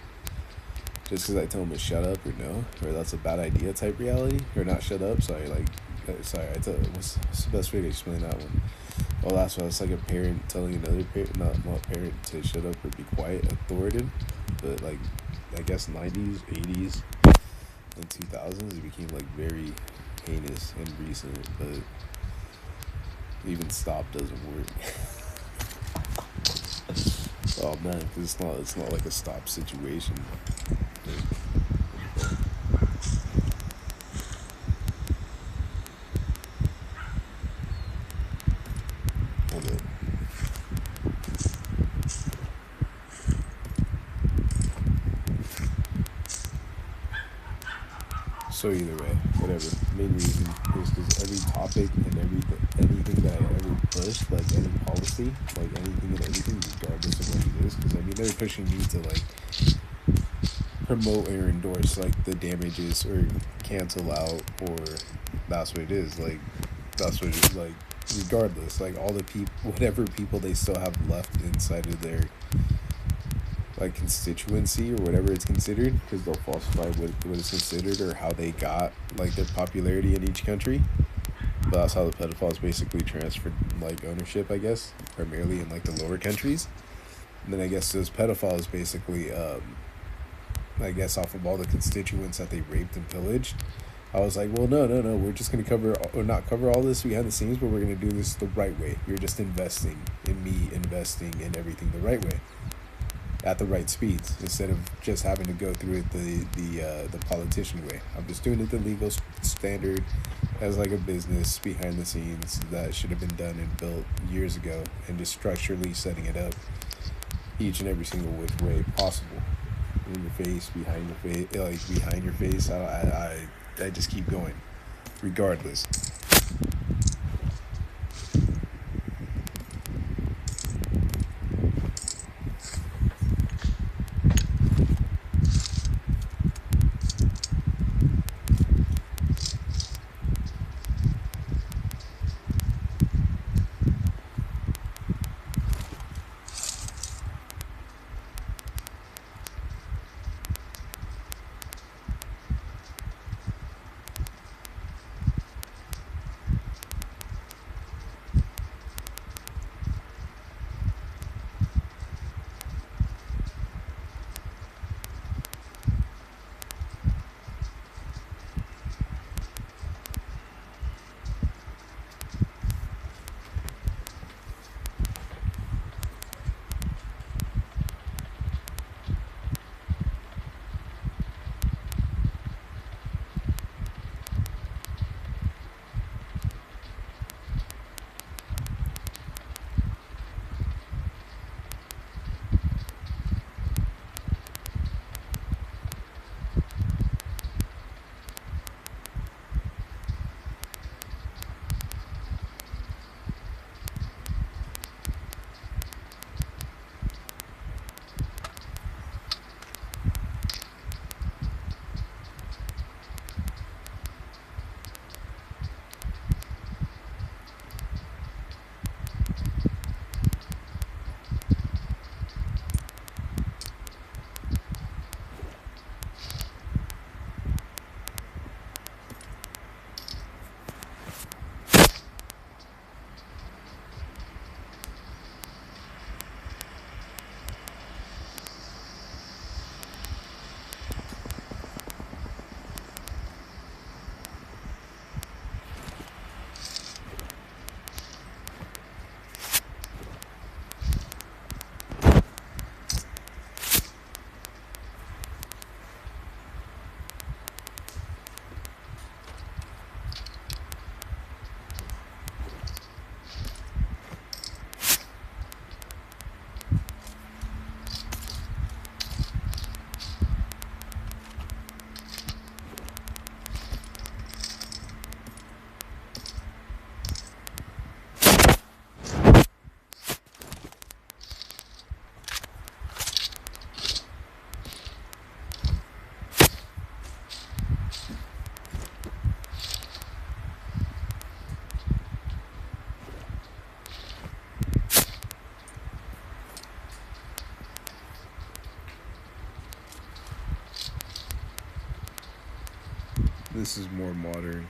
Just because I tell them to shut up or no, or that's a bad idea type reality, or not shut up. Sorry, what's the best way to explain that one? Well, that's why it's like a parent telling another parent, not parent, to shut up or be quiet, authoritative. But like, I guess 90s, 80s, and 2000s, it became like very heinous and recent. But even stop doesn't work. Oh man, because it's not like a stop situation. Hold on. So either way, whatever. Main reason is because every topic and anything that I ever pushed, like any policy, like anything and everything, regardless of what it is, because I mean they're pushing me to like promote or endorse like the damages or cancel out, or that's what it is. Like that's what it is. Like regardless, like all the people, whatever people they still have left inside of their like constituency or whatever it's considered, because they'll falsify what it's considered or how they got like their popularity in each country. But that's how the pedophiles basically transferred like ownership, I guess, primarily in like the lower countries. And then I guess those pedophiles basically, I guess off of all the constituents that they raped and pillaged, I was like, well, no, we're just gonna cover or not cover all this behind the scenes, but we're gonna do this the right way. You're just investing in me, investing in everything the right way, at the right speeds, instead of just having to go through it the politician way. I'm just doing it the legal standard as like a business behind the scenes that should have been done and built years ago, and just structurally setting it up each and every single which way possible. In your face, behind your face, like behind your face. I just keep going, regardless. this is more modern.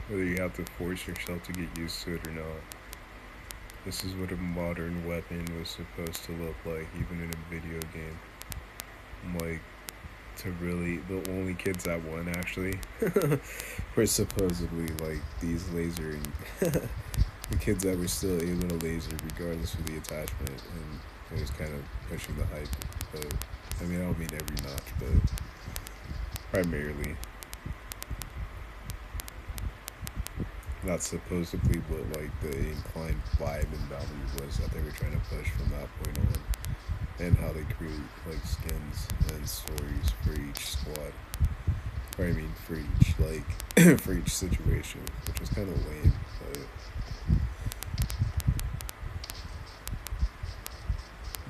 Whether you have to force yourself to get used to it or not. This is what a modern weapon was supposed to look like, even in a video game. Like, to really, the only kids that won actually were supposedly like these laser, the kids that were still able to laser regardless of the attachment, and it was kind of pushing the hype. But I mean, I don't mean every notch, but primarily. Not supposedly, but like the inclined vibe and value was that they were trying to push from that point on, and how they create like skins and stories for each squad. Or I mean, for each like for each situation, which was kind of lame. But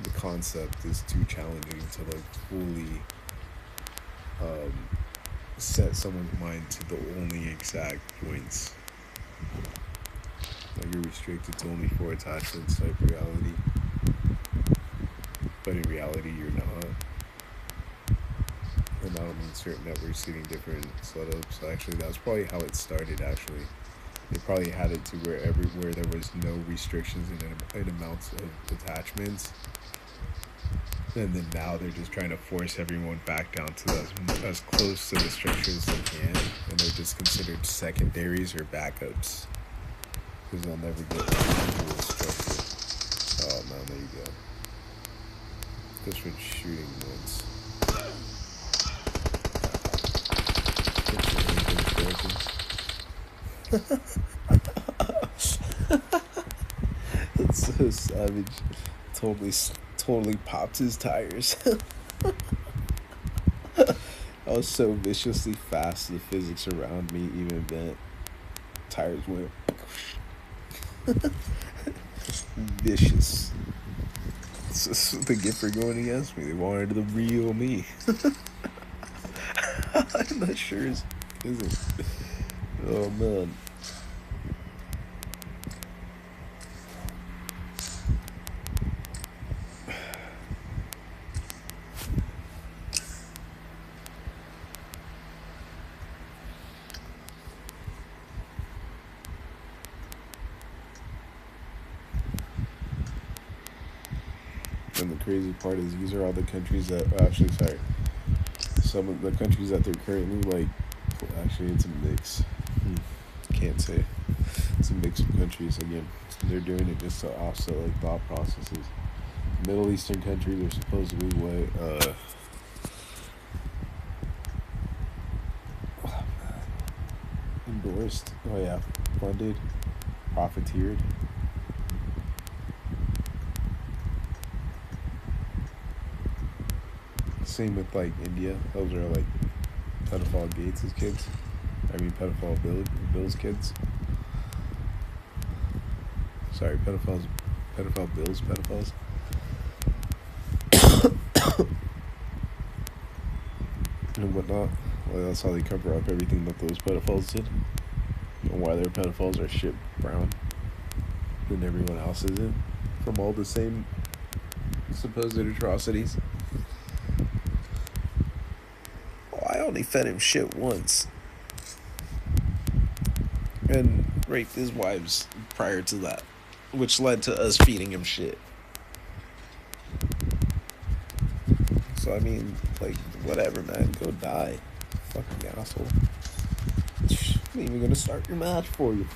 the concept is too challenging to like fully um, set someone's mind to the only exact points. Like you're restricted to only 4 attachments type reality. But in reality you're not. And I don't mean certain networks getting different setups. Actually that's probably how it started actually. They probably had it to where everywhere there was no restrictions in amounts of attachments. And then now they're just trying to force everyone back down to as close to the structure as they can. And they're just considered secondaries or backups. Because they'll never get into the structure. Oh man, there you go. Just for shooting once. That's so savage. Totally popped his tires. I was so viciously fast, the physics around me even bent. Tires went vicious. This is the gift for going against me. They wanted the real me. I'm not sure is it? Oh man. And the crazy part is these are all the countries that some of the countries that they're currently like actually it's a mix. Can't say. It's a mix of countries again. They're doing it just to offset like thought processes. Middle Eastern countries are supposedly what endorsed. Oh yeah, funded, profiteered. Same with like India. Those are like pedophile Gates' kids. I mean pedophile Bill's kids. Sorry, pedophile Bill's pedophiles. And whatnot. Well, that's how they cover up everything that those pedophiles did. And why their pedophiles are shit brown than everyone else isn't. From all the same supposed atrocities. I only fed him shit once. And raped his wives prior to that. Which led to us feeding him shit. So I mean, like, whatever, man. Go die. Fucking asshole. I'm even gonna start your match for you.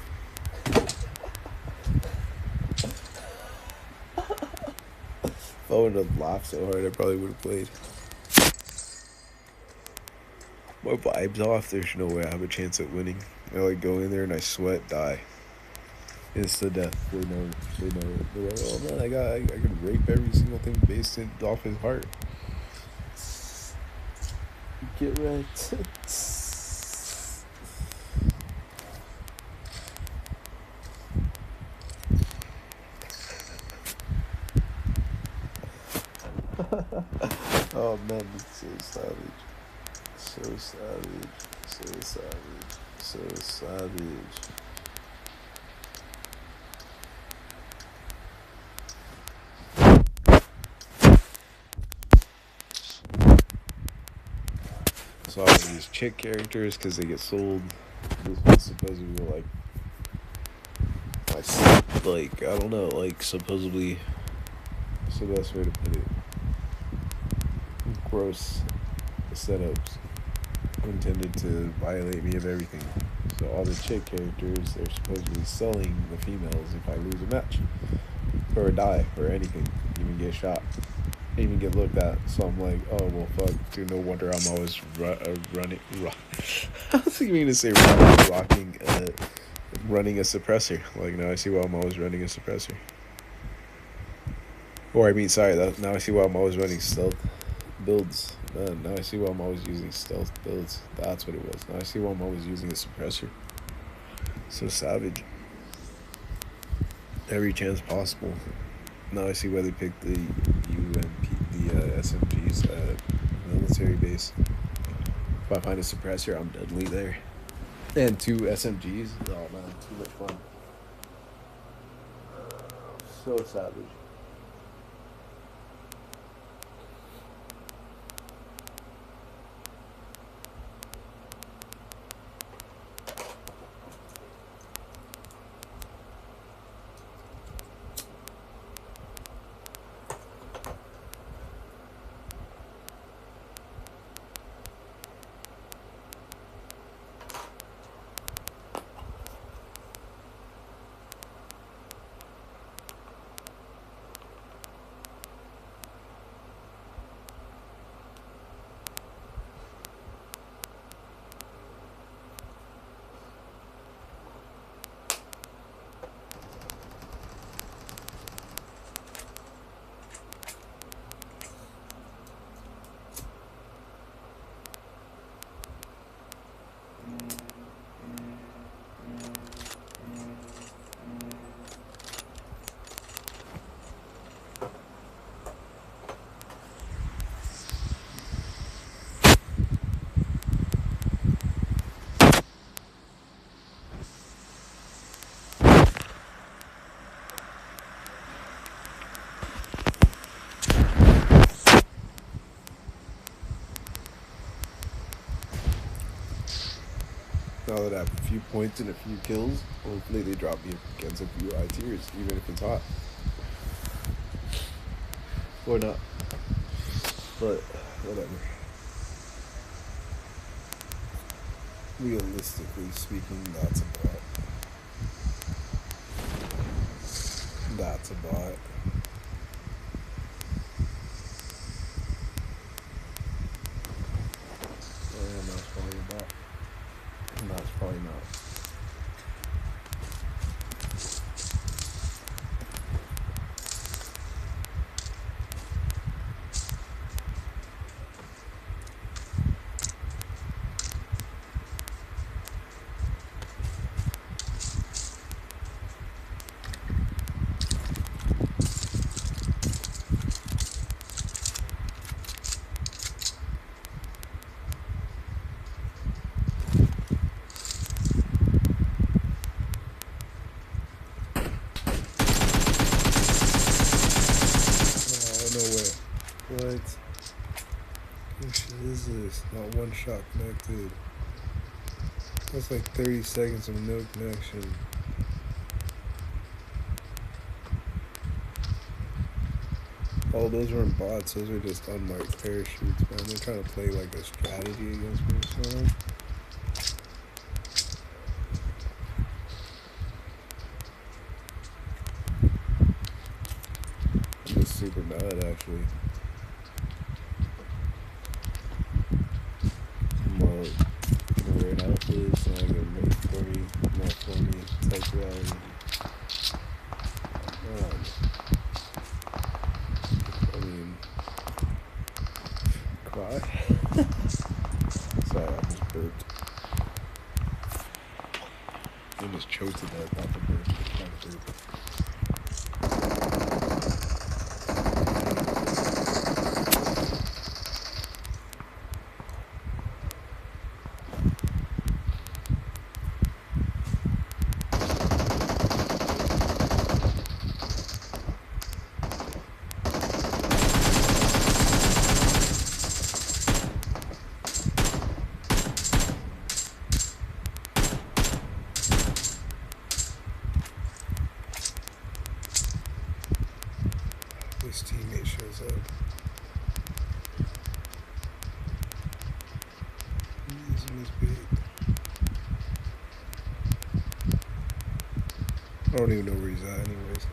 If I would have laughed so hard, I probably would have played. My vibe's off. There's no way I have a chance at winning. I like go in there and I sweat, die. It's the death. They know. They're like, oh man, I could rape every single thing based off his heart. Get wrecked. Oh man, it's so savage. So savage. So savage. So savage. saw these chick characters because they get sold. This was supposedly like I don't know, like supposedly, what's the best way to put it? Gross setups intended to violate me of everything. So all the chick characters, they're supposedly selling the females if I lose a match, or die, or anything, even get shot, even get looked at. So I'm like, oh well, fuck, dude. No wonder I'm always running. I was even gonna say running a suppressor. Like now I see why I'm always running a suppressor. Or I mean, sorry, now I see why I'm always running stealth builds. Now I see why I'm always using stealth builds. That's what it was. Now I see why I'm always using a suppressor. So savage. Every chance possible. Now I see why they picked the SMGs military base. If I find a suppressor, I'm deadly there. And 2 SMGs. Oh man, too much fun. So savage. Now that I have a few points and a few kills, hopefully they drop me against a few high tiers, even if it's hot. Or not. But, whatever. Realistically speaking, that's a bot. That's a bot. And that's probably a bot. And that's probably not. What? What shit is this? Not one shot connected. That's like 30 seconds of no connection. Oh, those weren't bots. Those are just unmarked parachutes, man. They're trying to play like a strategy against me or something. I'm just super mad, actually. Well, wear an outfit, so I can make for me, not for me, type reality. I mean, cry. Sorry, I just burped. I just choked to death, not the burp, not the burp. don't even know where he's at, anyways.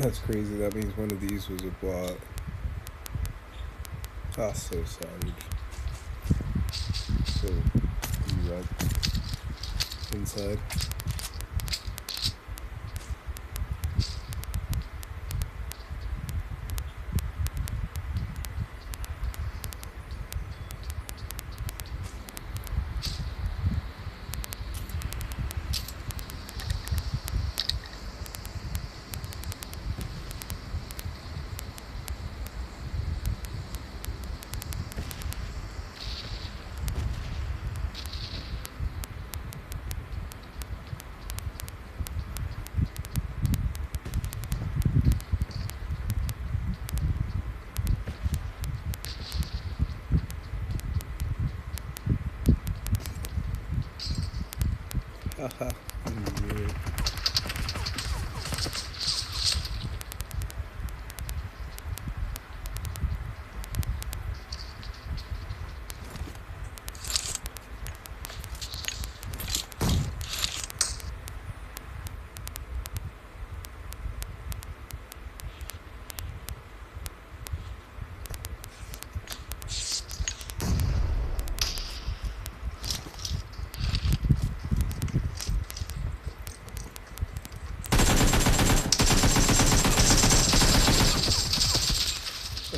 That's crazy. That means one of these was a bot. Ah, so savage. So direct inside. Haha.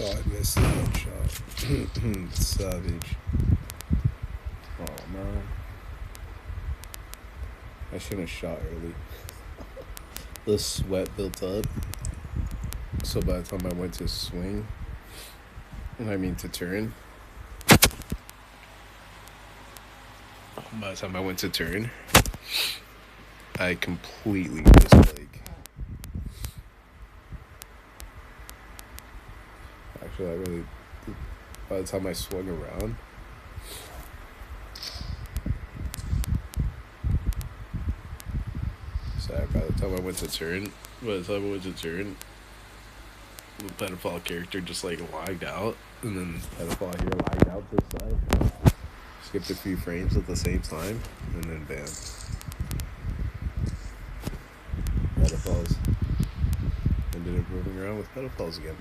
Oh, I missed that shot. Savage. Oh, man. I shouldn't have shot early. The sweat built up. So by the time I went to swing, to turn. By the time I went to turn, I completely just Actually, I really. By the time I swung around. Sorry, by the time I went to turn, the pedophile character just lagged out, and then pedophile here lagged out to the side. Skipped a few frames at the same time, and then bam. Pedophiles. Ended up moving around with pedophiles again.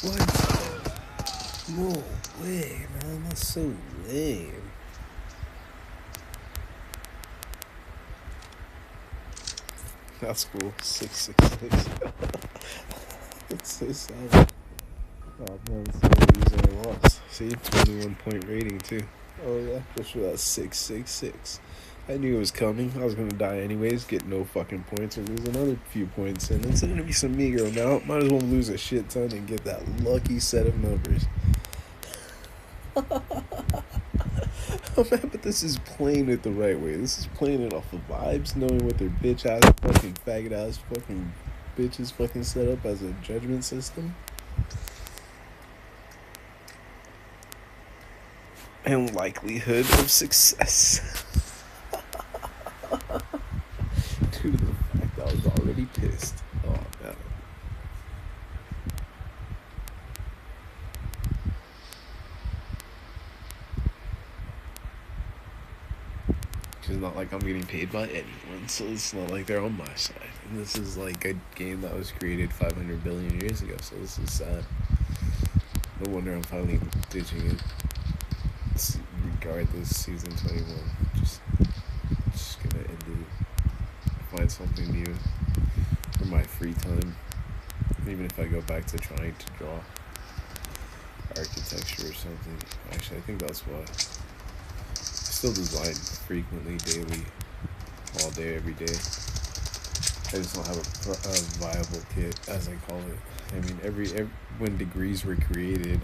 What? No way, man. That's so lame. That's cool. 666. That's so sad. Oh man, that's the only reason I lost. See, 21-point rating too. Oh yeah, just for that 666. I knew it was coming. I was gonna die anyways, get no fucking points, or lose another few points, and it's gonna be some meager amount. Might as well lose a shit ton and get that lucky set of numbers. Oh man, but this is playing it the right way. This is playing it off of vibes, knowing what their bitch ass, fucking faggot ass, fucking bitches fucking set up as a judgment system. And likelihood of success. To the fact that I was already pissed. Oh man. It's not like I'm getting paid by anyone, so it's not like they're on my side. And this is like a game that was created 500 billion years ago, so this is sad. No wonder I'm finally ditching it. Regardless, season 21. Just gonna end it. Find something new for my free time. Even if I go back to trying to draw architecture or something. Actually, I think that's why. I still design frequently, daily, all day, every day. I just don't have a viable kit, as I call it. I mean, every when degrees were created,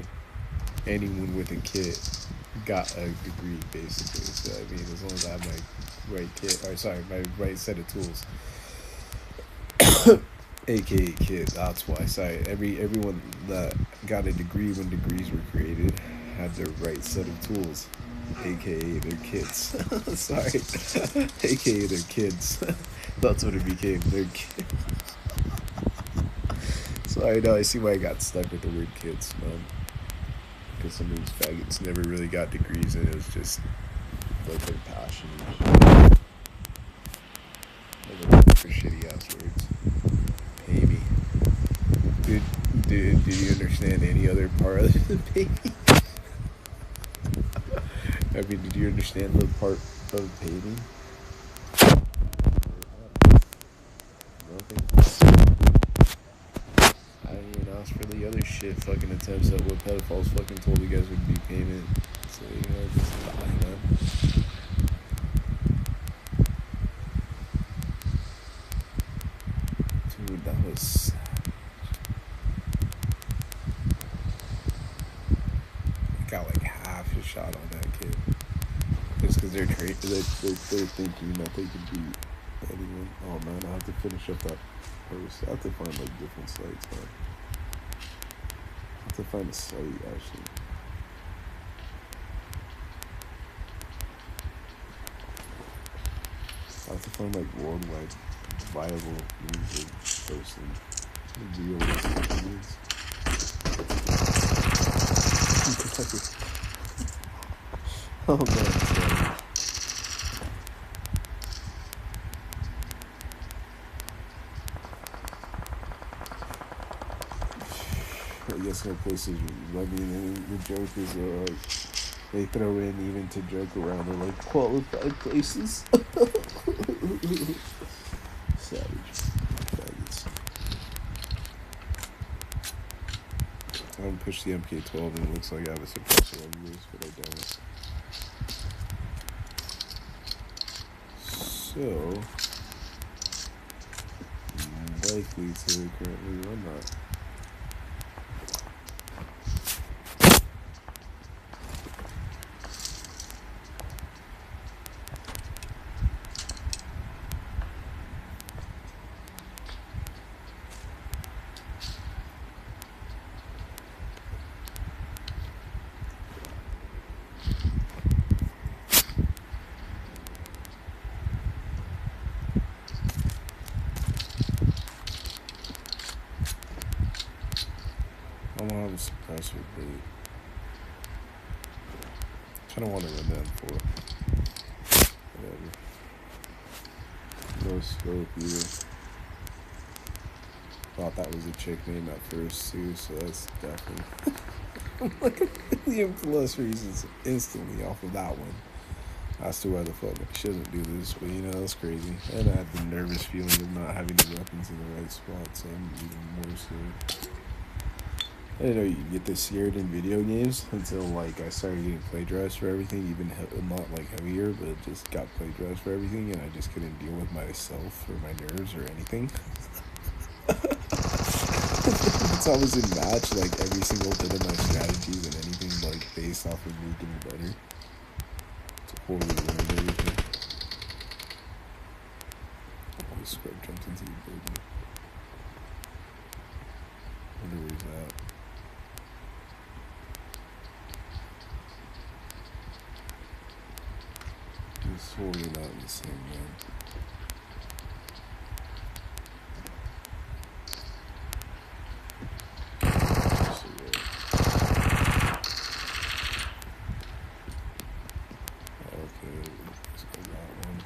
anyone with a kit got a degree, basically. So I mean, as long as I have my right kit, or sorry, my right set of tools, aka kit. That's why. Sorry, everyone that got a degree when degrees were created had their right set of tools, aka their kits. Sorry, aka their kids. That's what it became. Their kids. Sorry, no, I see why I got stuck with the word kids, man. Because some of these faggots never really got degrees, and it was just like their passion. Like for shitty ass words. Pay me. Did you understand any other part other than pay me? I mean, did you understand the part of pay me? Nothing. I didn't even ask for the other shit fucking attempts at what pedophiles fucking told you guys would be payment. So, you know, just lie, man. Dude, that was... I got like half a shot on that kid. Just because they're thinking that they could beat anyone. Oh man, I have to finish up that post. I have to find like different sites, man. I have to find a site actually. I have to find like worldwide viable music posting realistic needs. Oh man, sorry. I guess no place is rugging. The joke is like they throw in even to joke around. They're like qualified places. Savage. Faggots. I haven't pushed the MK12 and it looks like I have a suppressor anyways, but I don't. So, I'm likely to currently run that. I don't have a suppressor, but I don't want to run that for whatever. No scope either. thought that was a chick name at first too, so that's definitely like a million plus reasons instantly off of that one. As to why the fuck she doesn't do this, but you know, that's crazy. And I had the nervous feeling of not having the weapons in the right spot, so I'm even more scared. I didn't know you get this scared in video games until like I started getting plagiarized for everything, even not like heavier, but just got plagiarized for everything, and I just couldn't deal with myself or my nerves or anything. It's always in match like every single bit of my strategies and anything like based off of me getting better. It's totally ruined everything. Oh, the script jumps into the building. Wonder where's that. It's totally not the same, man. Okay, let's go that one.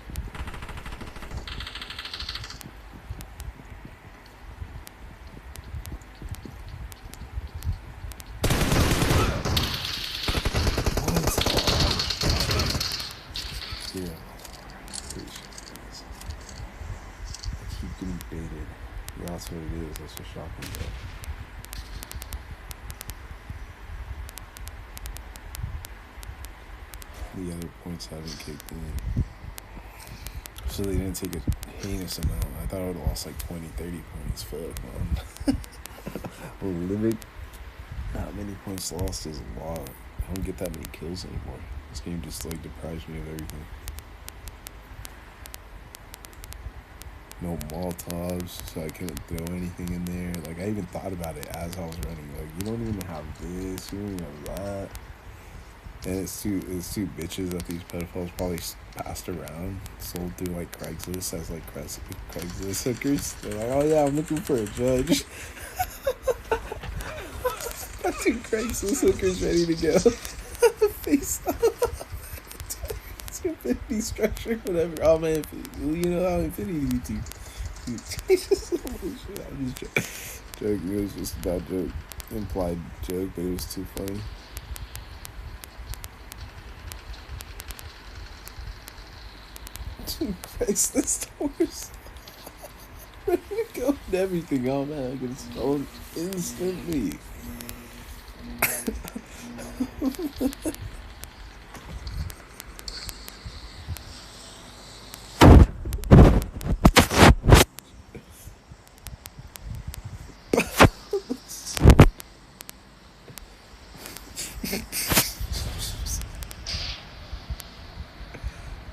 Yeah. I keep getting baited. Yeah, that's what it is. That's what shocking though. The other points haven't kicked in. So they didn't take a heinous amount. I thought I would have lost like 20, 30 points. Fuck, man. Well, living that many points lost is a lot. I don't get that many kills anymore. This game just like deprives me of everything. No Molotovs, so I couldn't throw anything in there. Like, I even thought about it as I was running. Like, you don't even have this, you don't even have that. And it's two bitches that these pedophiles probably passed around, sold through like Craigslist as like Craigslist hookers. They're like, oh yeah, I'm looking for a judge. Got two Craigslist hookers ready to go. Face off. It's Infinity structure, whatever. Oh man, you know how Infinity YouTube. I'm just joking. It was just a bad joke, implied joke, but it was too funny. Craigslist stores. Ready to go and everything. Oh man, I can stone instantly.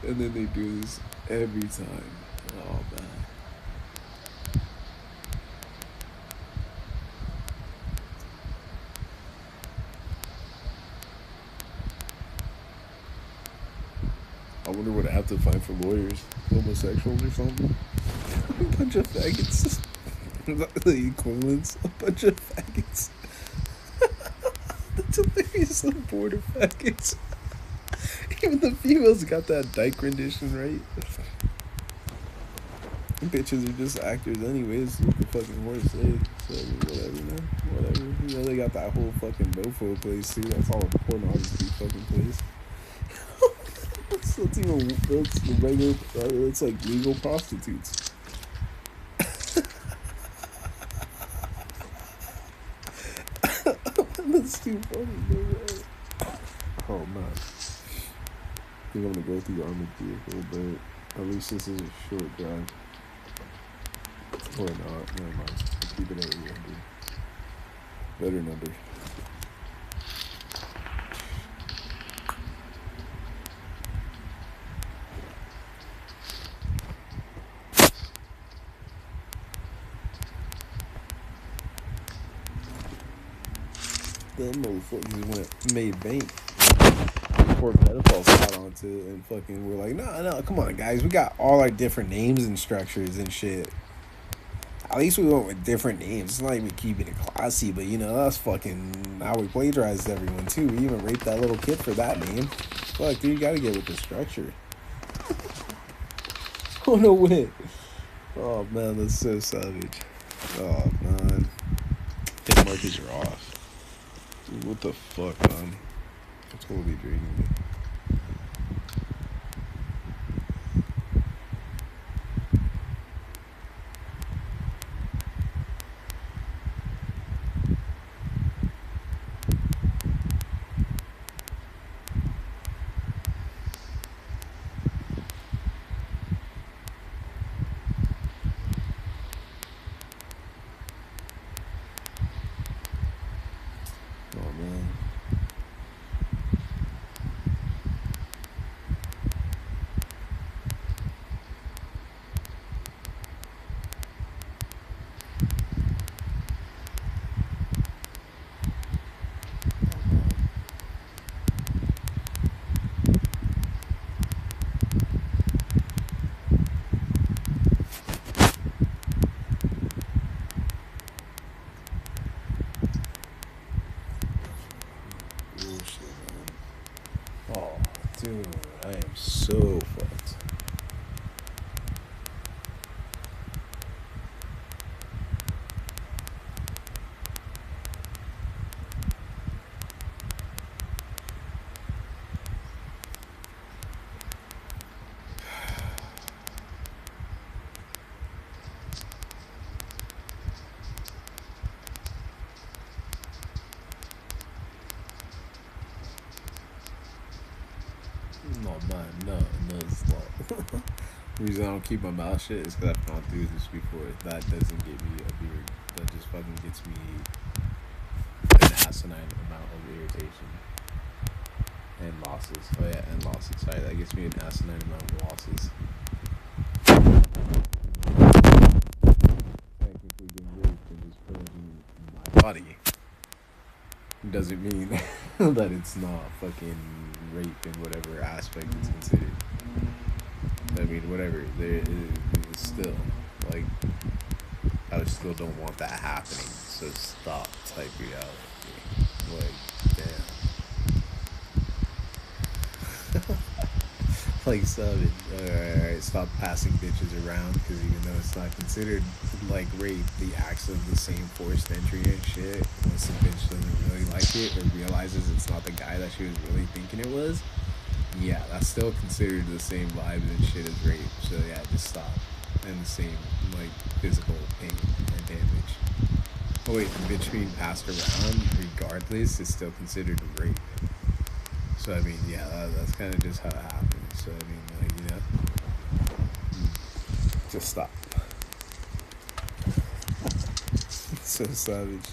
And then they do this every time. Oh man. I wonder what I have to find for lawyers. Homosexuals or something? A bunch of faggots. The equivalents. A bunch of faggots. That's hilarious. I'm bored of faggots. Even the females got that dyke rendition right. Bitches are just actors anyways. What the fucking horse say? So whatever, man. Whatever. You know they got that whole fucking mofo place too. That's all the pornography fucking place. That's even that's the regular. It's like legal prostitutes. That's too funny, no way. Oh man. I think I'm gonna go through the armored vehicle, but at least this is a short drive. Or not, never mind. I'll keep it at 800. Better number. Them motherfuckers made bank. Poor pedophiles caught onto it and fucking were like, no, come on, guys. We got all our different names and structures and shit. At least we went with different names. It's not even keeping it classy, but you know, that's fucking how we plagiarized everyone too. We even raped that little kid for that name. Fuck, dude, you gotta get with the structure. Oh no way. Oh man, that's so savage. Oh man, hit markers are off. Dude, what the fuck, man? I'm totally draining it. Oh man. Bullshit, man. Oh, dude, I am so fucked. No, man, no, it's not. The reason I don't keep my mouth shut is because I've gone through this before. That doesn't get me a beard. That just fucking gets me an asinine amount of irritation and losses. Oh yeah, and losses. Sorry, that gets me an asinine amount of losses. Technically being raped and just pillaging my body doesn't mean that it's not fucking rape in whatever aspect it's considered. I mean, whatever. There is still, like, I still don't want that happening. So stop type reality. Like, damn. Like, savage. Alright, stop passing bitches around, because even though it's not considered, like, rape, the acts of the same forced entry and shit, once the bitch doesn't really like it, or realizes it's not the guy that she was really thinking it was, yeah, that's still considered the same vibe and shit as rape. So yeah, just stop. And the same, like, physical pain and damage. Oh wait, the bitch being passed around, regardless, is still considered rape. So I mean, yeah, that's kind of just how it happens. So I mean, like, you know, just stop. So savage.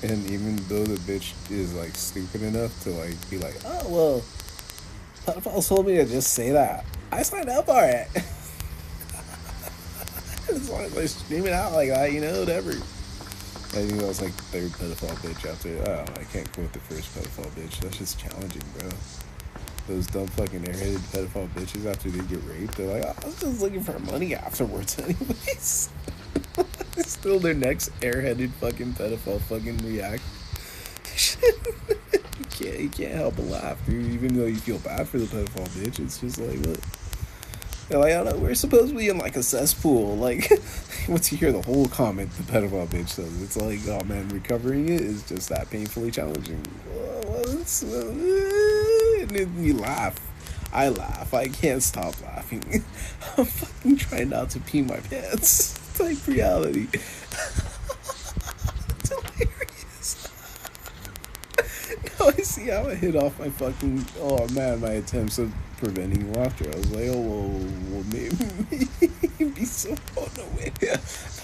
And even though the bitch is like stupid enough to like be like, oh well, pedophiles told me to just say that, I signed up for it. As long as I scream it out like that, you know, whatever. I think that was like the third pedophile bitch after. Oh, I can't quote the first pedophile bitch. That's just challenging, bro. Those dumb fucking airheaded pedophile bitches after they get raped, they're like, oh, I was just looking for money afterwards, anyways. Still their next airheaded fucking pedophile fucking react. You can't help but laugh, dude. Even though you feel bad for the pedophile bitch, it's just like, look. They're like, I don't know, we're supposed to be in like a cesspool. Like, once you hear the whole comment the pedophile bitch says, it's like, oh man, recovering it is just that painfully challenging. And then you laugh. I laugh. I can't stop laughing. I'm fucking trying not to pee my pants. Type reality. It's hilarious. Now I see how I hit off my fucking, oh man, my attempts of preventing laughter. I was like, oh, well maybe so. Oh, no way. Yeah,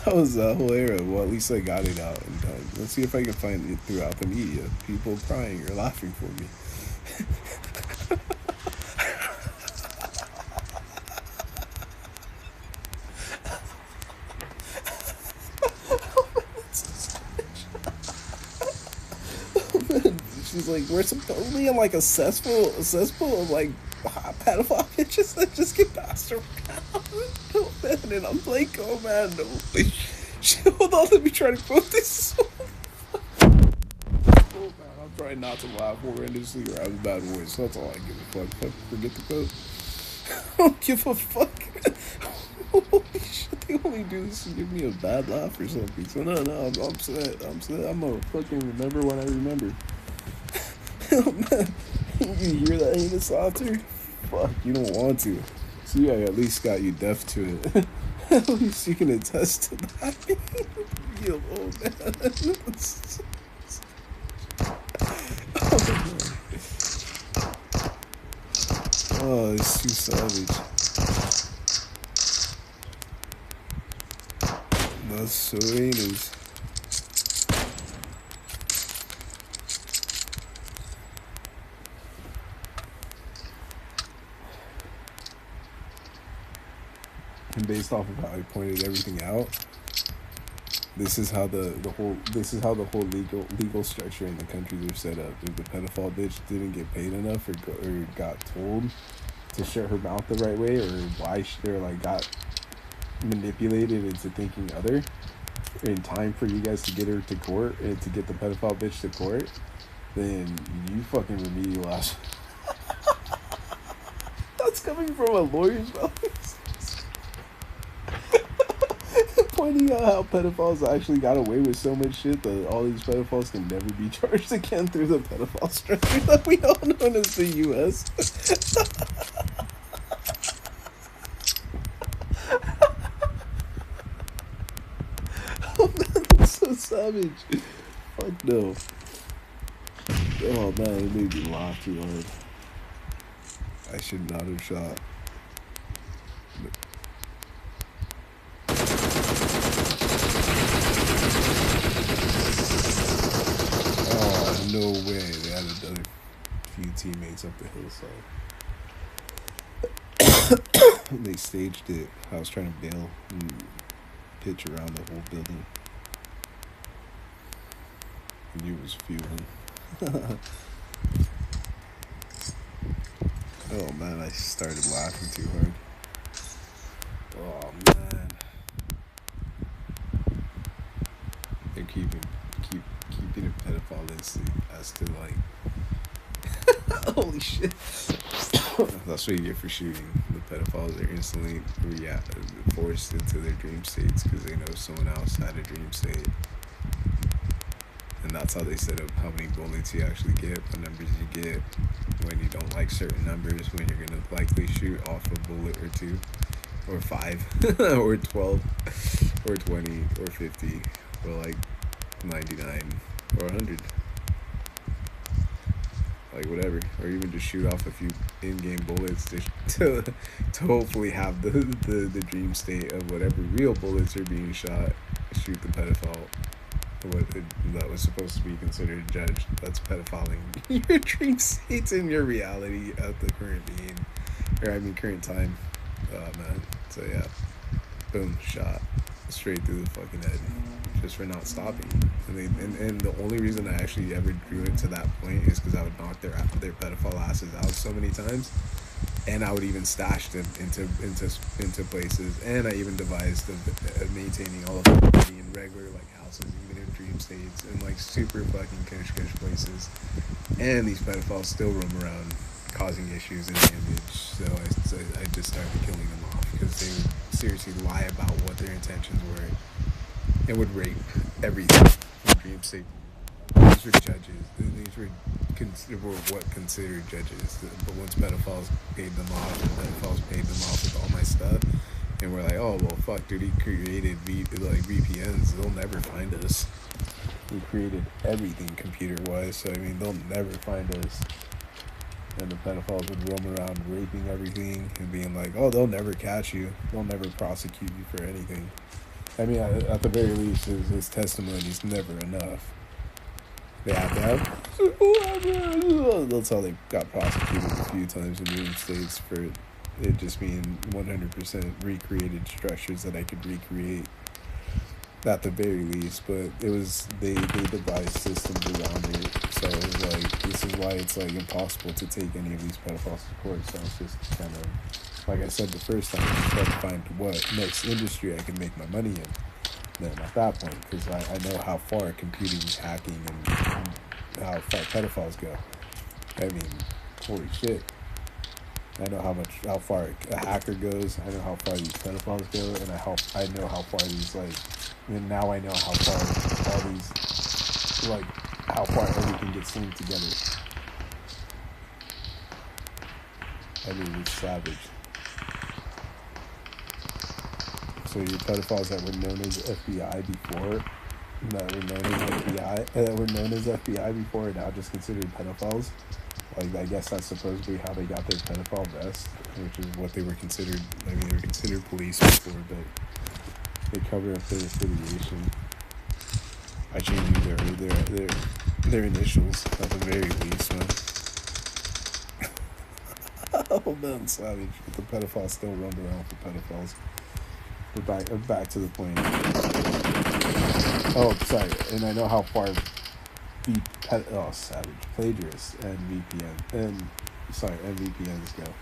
that was the whole era. Well, at least I got it out in time. Let's see if I can find it throughout the media. People crying or laughing for me. She's like, we're supposedly in like a cesspool of like pedophile bitches. I just get passed around. Oh man, and I'm like, oh man, no. Shit, hold on, let me try to quote this. Oh man, I'm trying not to laugh horrendously or have a bad voice. That's all I give a fuck. Fuck, forget the quote. I don't give a fuck. Holy shit, they only do this to give me a bad laugh or something. So no, I'm set. I'm gonna fucking remember when I remember. Oh man, you hear that heinous laughter? Fuck, you don't want to. See, I at least got you deaf to it. At least you can attest to that. Real old man. Oh, it's too savage. That's so heinous. And based off of how I pointed everything out, this is how the whole legal structure in the countries are set up. If the pedophile bitch didn't get paid enough or got told to shut her mouth the right way, or like got manipulated into thinking other in time for you guys to get her to court and to get the pedophile bitch to court, then you fucking remedial ass. That's coming from a lawyer's mouth. Pointing out how pedophiles actually got away with so much shit that all these pedophiles can never be charged again through the pedophile structure that we all known as the U.S. Oh man, that's so savage. Fuck no. Oh man, it made me laugh too hard. I should not have shot. Oh, no way. They had another few teammates up the hillside. They staged it. I was trying to bail and pitch around the whole building. And you was fueling. Oh man, I started laughing too hard. Oh man. They're keeping a pedophile as to like holy shit. That's what you get for shooting. The pedophiles are instantly forced into their dream states because they know someone else had a dream state. And that's how they set up how many bullets you actually get, what numbers you get, when you don't like certain numbers, when you're going to likely shoot off a bullet or 2, or 5, or 12, or 20, or 50, or like 99, or 100. Like whatever, or even just shoot off a few in-game bullets to hopefully have the dream state of whatever real bullets are being shot, shoot the pedophile. That was supposed to be considered judged. That's pedophiling your dream states in your reality at the current current time. Oh man, so yeah, boom, shot straight through the fucking head, just for not stopping. And the only reason I actually ever drew it to that point is because I would knock their pedophile asses out so many times, and I would even stash them into places, and I even devised of maintaining all of them in regular like houses, even in dream states, and like super fucking cush places, and these pedophiles still roam around causing issues and damage. So I just started killing them off because they would seriously lie about what their intentions were and would rape everything in dream state. These were judges. These were what considered judges. But once pedophiles paid them off, and pedophiles paid them off with all my stuff, and we're like, oh well, fuck, dude, he created VPNs. They'll never find us. We created everything computer-wise, so I mean, they'll never find us. And the pedophiles would roam around raping everything and being like, oh, they'll never catch you. They'll never prosecute you for anything. I mean, at the very least, his testimony is never enough. They have to have. That's how they got prosecuted a few times in the United States for it just being 100% recreated structures that I could recreate. at the very least, but it was they devised systems around it, so it was like this is why it's like impossible to take any of these pedophiles to court. So it's just kind of like I said the first time, I tried to find what next industry I can make my money in. Then at that point, because I know how far computing hacking and how far pedophiles go. I mean, holy shit. I know how far a hacker goes. I know how far these pedophiles go, and I know how far these like, and now I know how far all these like how far everything gets linked together. I mean, it's savage. So your pedophiles that were known as FBI before, that were known as FBI before, are now just considered pedophiles. Like I guess that's supposedly how they got their pedophile vest, which is what they were considered. I mean, they were considered police before, but they cover up their affiliation by changing their initials at the very least, man. Oh man, savage. But the pedophiles still run around for pedophiles. We're back to the point. Oh, sorry, and I know how far savage plagiarists and VPNs go.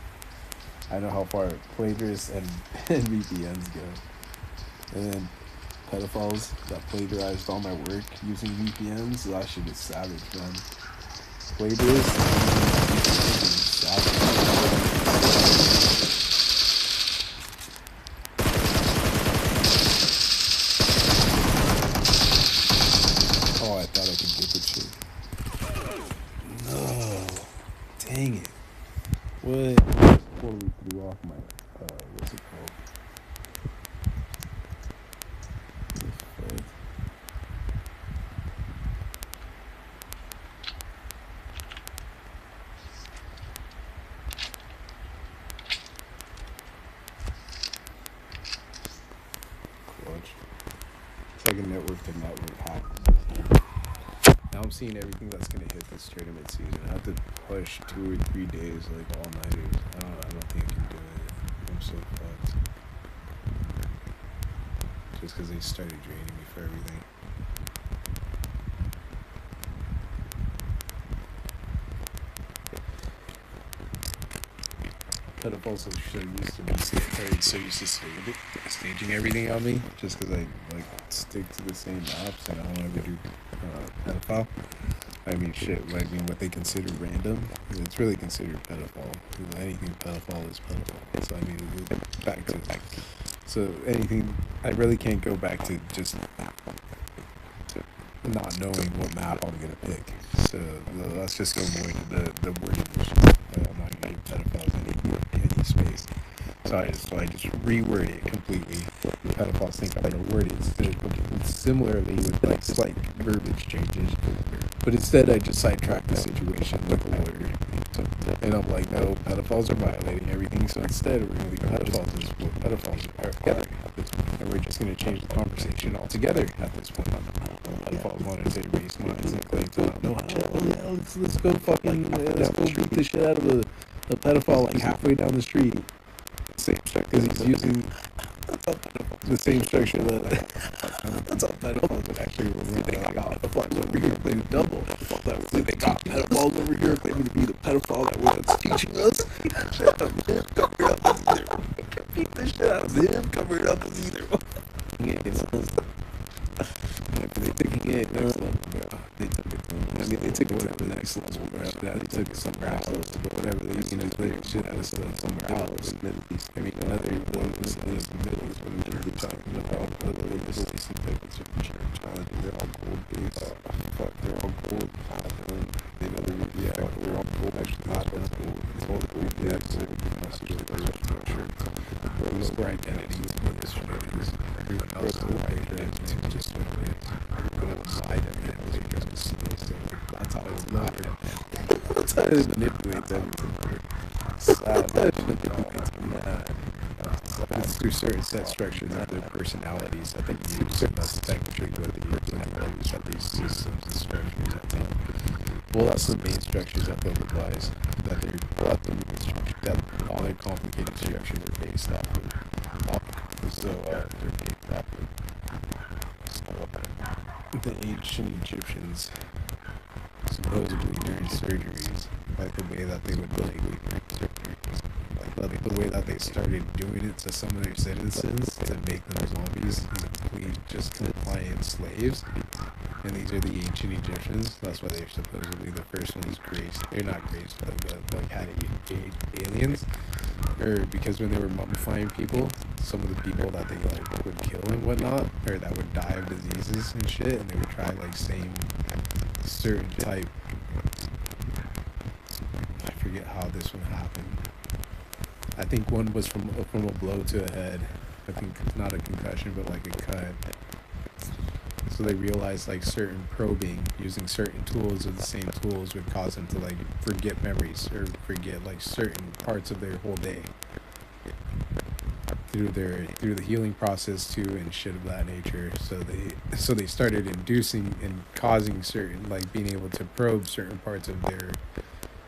I know how far plagiarists and VPNs go. And then pedophiles that plagiarized all my work using VPNs, that shit is savage, man. Plagiarists is savage. Oh, I thought I could get the shit. No. Dang it. What? Totally threw off my, what's it called? It's like a network to network hack. Now I'm seeing everything that's gonna hit this tournament season. I have to push 2 or 3 days, like all nighters. I don't think I can do it. I'm so fucked. Just because they started draining me for everything. Pedophiles are so used to staging everything on me, just because I like stick to the same maps and I don't ever do pedophile. I mean, shit. I mean, what they consider random, it's really considered pedophile. Because anything pedophile is pedophile. So I mean, back to so anything. I really can't go back to just not knowing what map I'm gonna pick. So let's just go more into the wording issue. I'm not gonna give pedophiles any space. So I just reword it completely. Pedophiles think I don't word it similarly with like slight verbiage changes, but instead I just sidetrack the situation with a lawyer. And I'm like, no, pedophiles are violating everything. So instead, we're gonna leave pedophiles as what pedophiles are together, and we're just gonna change the conversation altogether at this point. Pedophiles want to erase minds and claim to not know how. Let's go beat the shit out of a pedophile like halfway down the street. Same because he's using the same structure that that's all pedophiles would actually remember. They got pedophiles over here playing double. They got pedophiles over here claiming to be the pedophile that was teaching us. Shut up, man. Cover it up as either. Beat the shit out of him. Cover it up as either. They taking it next level, bro. They took it. I mean, they took it to the next level, bro. They took it somewhere else. But whatever, they used to play shit out of stuff somewhere else. I mean, another one was in the middle is when we were talking about the latest tickets from church. They're all gold based. Fuck, they're all gold. They know they're all gold. Actually, not gold. It's all gold. Yeah, so that's just their structure. Those are identities for this shows. Everyone else is identity just what it is. Everyone else identity just that's how it's not. That's how it manipulates everything. It's through certain set structures of their personalities that they use, and that's technically what the personalities of these systems and structures, I think. Well, that's the main structures that they'll devise. That the main structure, that all their complicated structures are based off of. So, they're based off of. the ancient Egyptians supposedly during surgeries, like the way that they would like the way that they started doing it to some of their citizens to make them zombies and complete just compliant slaves. And these are the ancient Egyptians. That's why they're supposedly the first ones graced. They're not graced, but like had aliens. Or because when they were mummifying people, some of the people that they like would kill and whatnot, or that would die of diseases and shit, and they would try like same certain type. I forget how this one happened. I think one was from a blow to the head. I think not a concussion, but like a cut. So they realized like certain probing using certain tools or the same tools would cause them to like forget memories or forget like certain parts of their whole day through the healing process too and shit of that nature. So they started inducing and causing certain like being able to probe certain parts of their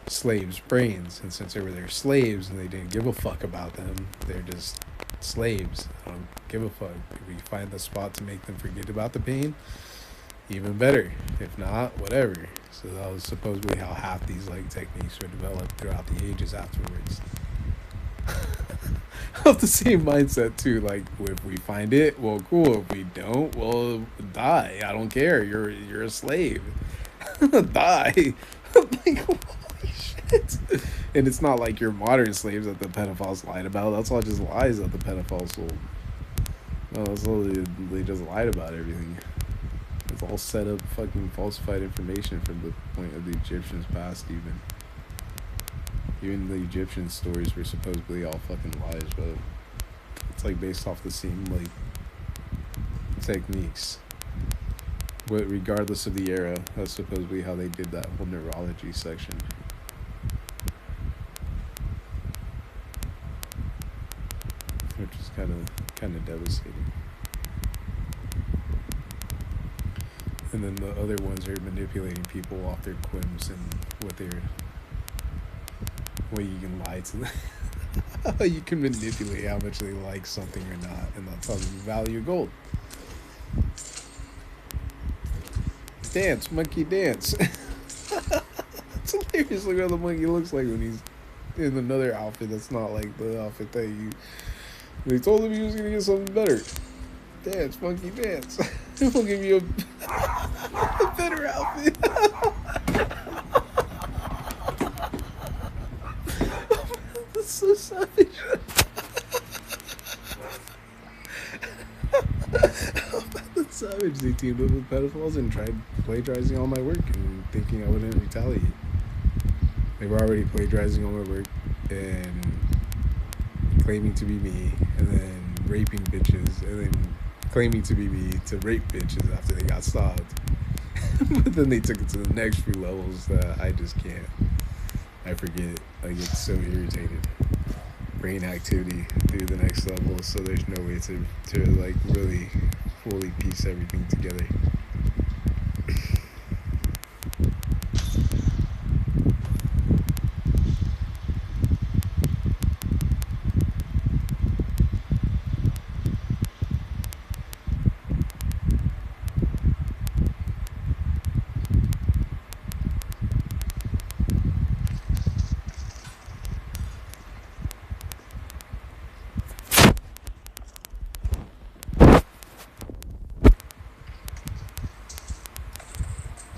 slaves' brains, and since they were their slaves and they didn't give a fuck about them, they're just slaves. I don't give a fuck. If we find the spot to make them forget about the pain, even better. If not, whatever. So that was supposedly how half these like techniques were developed throughout the ages afterwards. Of the same mindset too. Like if we find it, well, cool. If we don't, well, die. I don't care. You're a slave. Die. Like, holy shit. And it's not like your modern slaves that the pedophiles lied about. That's all just lies that the pedophiles sold. No, that's all they just lied about everything. It's all set up fucking falsified information from the point of the Egyptians past even. Even the Egyptian stories were supposedly all fucking lies, but it's like based off the same like techniques. But regardless of the era, that's supposedly how they did that whole neurology section. Which is kind of devastating. And then the other ones are manipulating people off their quims and what you can lie to them. How you can manipulate how much they like something or not, and that's how you value gold. Dance, monkey dance. It's hilarious. Look how the monkey looks like when he's in another outfit that's not like the outfit that you. They told him he was gonna get something better. Dance, monkey, dance. We'll give you a better outfit. That's so savage. That's savage. They teamed up with pedophiles and tried plagiarizing all my work and thinking I wouldn't retaliate. They were already plagiarizing all my work and claiming to be me, and then raping bitches, and then claiming to be me to rape bitches after they got stopped. But then they took it to the next few levels that I just can't. I forget. I get so irritated. Brain activity through the next level, so there's no way to like really fully piece everything together.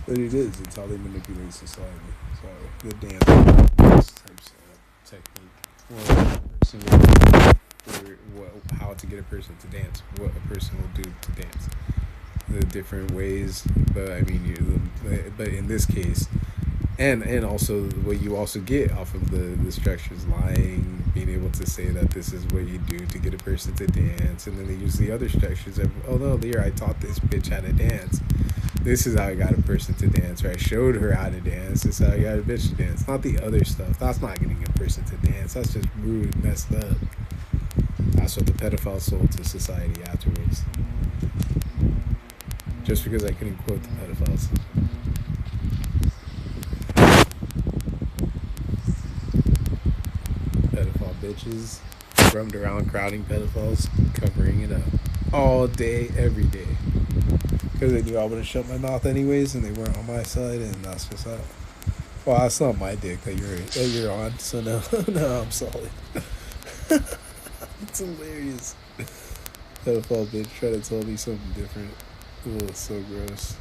But it is. It's how they manipulate society. So the dance types of technique, or how to get a person to dance, what a person will do to dance, the different ways. But I mean, but in this case, and also what you also get off of the structures, lying, being able to say that this is what you do to get a person to dance, and then they use the other structures of, oh no, there, I taught this bitch how to dance. This is how I got a person to dance, or I showed her how to dance. This is how I got a bitch to dance. Not the other stuff. That's not getting a person to dance. That's just rude, messed up. That's what the pedophiles sold to society afterwards. Just because I couldn't quote the pedophiles. Pedophile bitches roamed around crowding pedophiles, covering it up all day, every day. Because they knew I would have shut my mouth anyways, and they weren't on my side, and that's what's up. Well, that's not my dick that you're on, so no, no, I'm sorry. It's hilarious. Pedophile bitch try to tell me something different. Oh, it's so gross.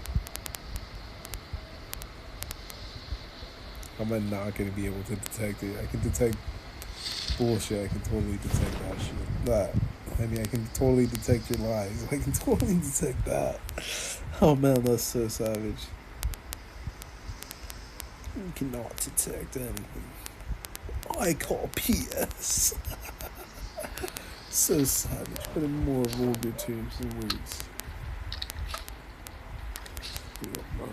How am I not gonna be able to detect it? I can detect bullshit. I can totally detect that shit. That. I mean, I can totally detect your lies. I can totally detect that. Oh man, that's so savage. You cannot detect anything. I call PS. So savage, but in more vulgar terms than words. Oh, man.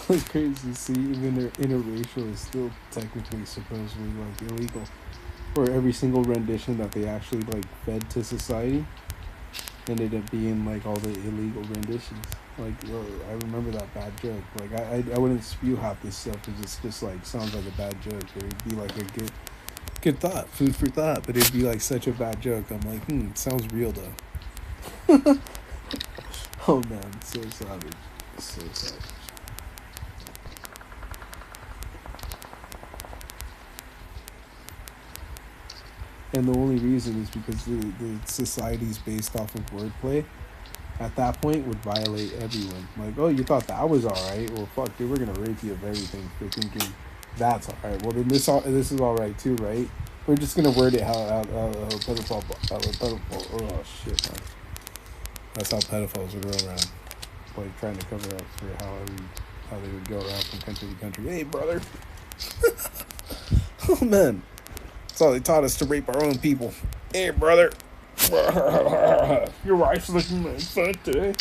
It's crazy to see even interracial is still technically supposedly like illegal. Or every single rendition that they actually like fed to society ended up being like all the illegal renditions. Like I remember that bad joke. Like I wouldn't spew half this stuff because it's just like sounds like a bad joke. But it'd be like a good thought, food for thought. But it'd be like such a bad joke. I'm like, it sounds real though. Oh man, so savage, so savage. And the only reason is because the society's based off of wordplay. At that point, would violate everyone. Like, oh, you thought that was all right? Well, fuck, dude, we're gonna rape you of everything for thinking that's all right. Well, then this is all right too, right? We're just gonna word it how pedophile. Oh shit, man. That's how pedophiles would roll around, like trying to cover up for how they would go around from country to country. Hey, brother. Oh man. So they taught us to rape our own people. Hey, brother. Your wife's looking nice today.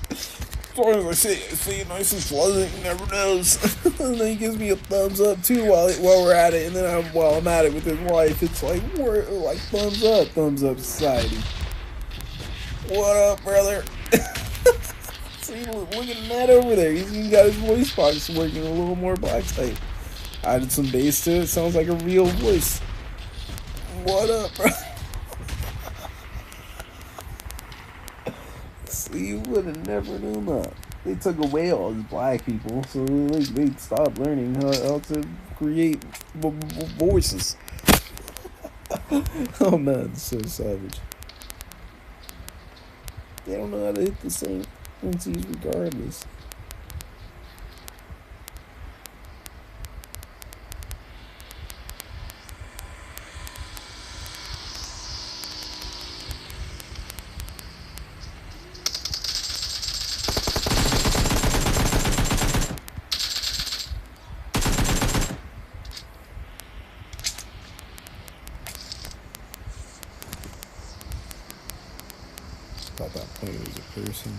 As long as I say it nice and pleasant, you never knows. And then he gives me a thumbs up too while we're at it. And then while I'm at it with his wife, it's like we're like thumbs up society. What up, brother? See, look at Matt over there. He's even got his voice box working a little more black type. Added some bass to it. Sounds like a real voice. What up, bro? See, you would have never known that. They took away all these black people, so they stopped learning how to create voices. Oh man, so savage. They don't know how to hit the same frequencies regardless. Thought that player was a person.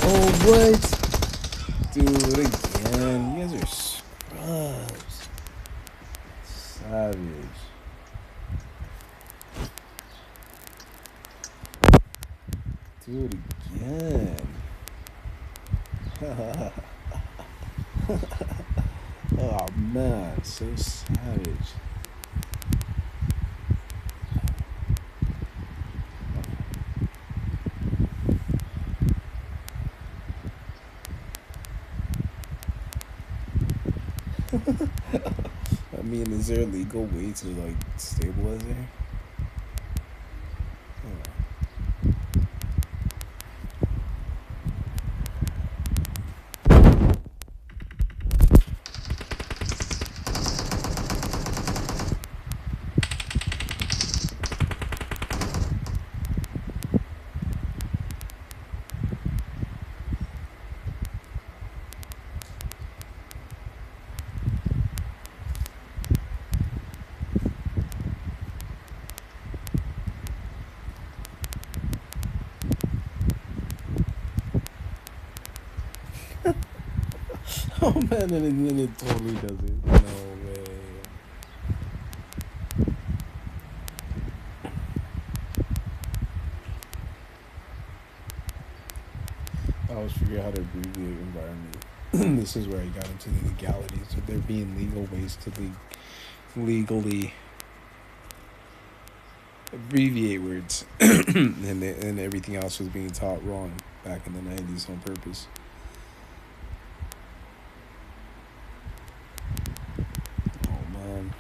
Oh, what? Dude, again. You guys are scrubs. Savage. Do it again. Oh man, so savage. I mean, is there a legal way to like stabilize it? Oh man, and then it totally does it. No way. I always figure out how to abbreviate environment. This is where I got into the legalities of there being legal ways to legally abbreviate words, and everything else was being taught wrong back in the 90s on purpose. Oh man.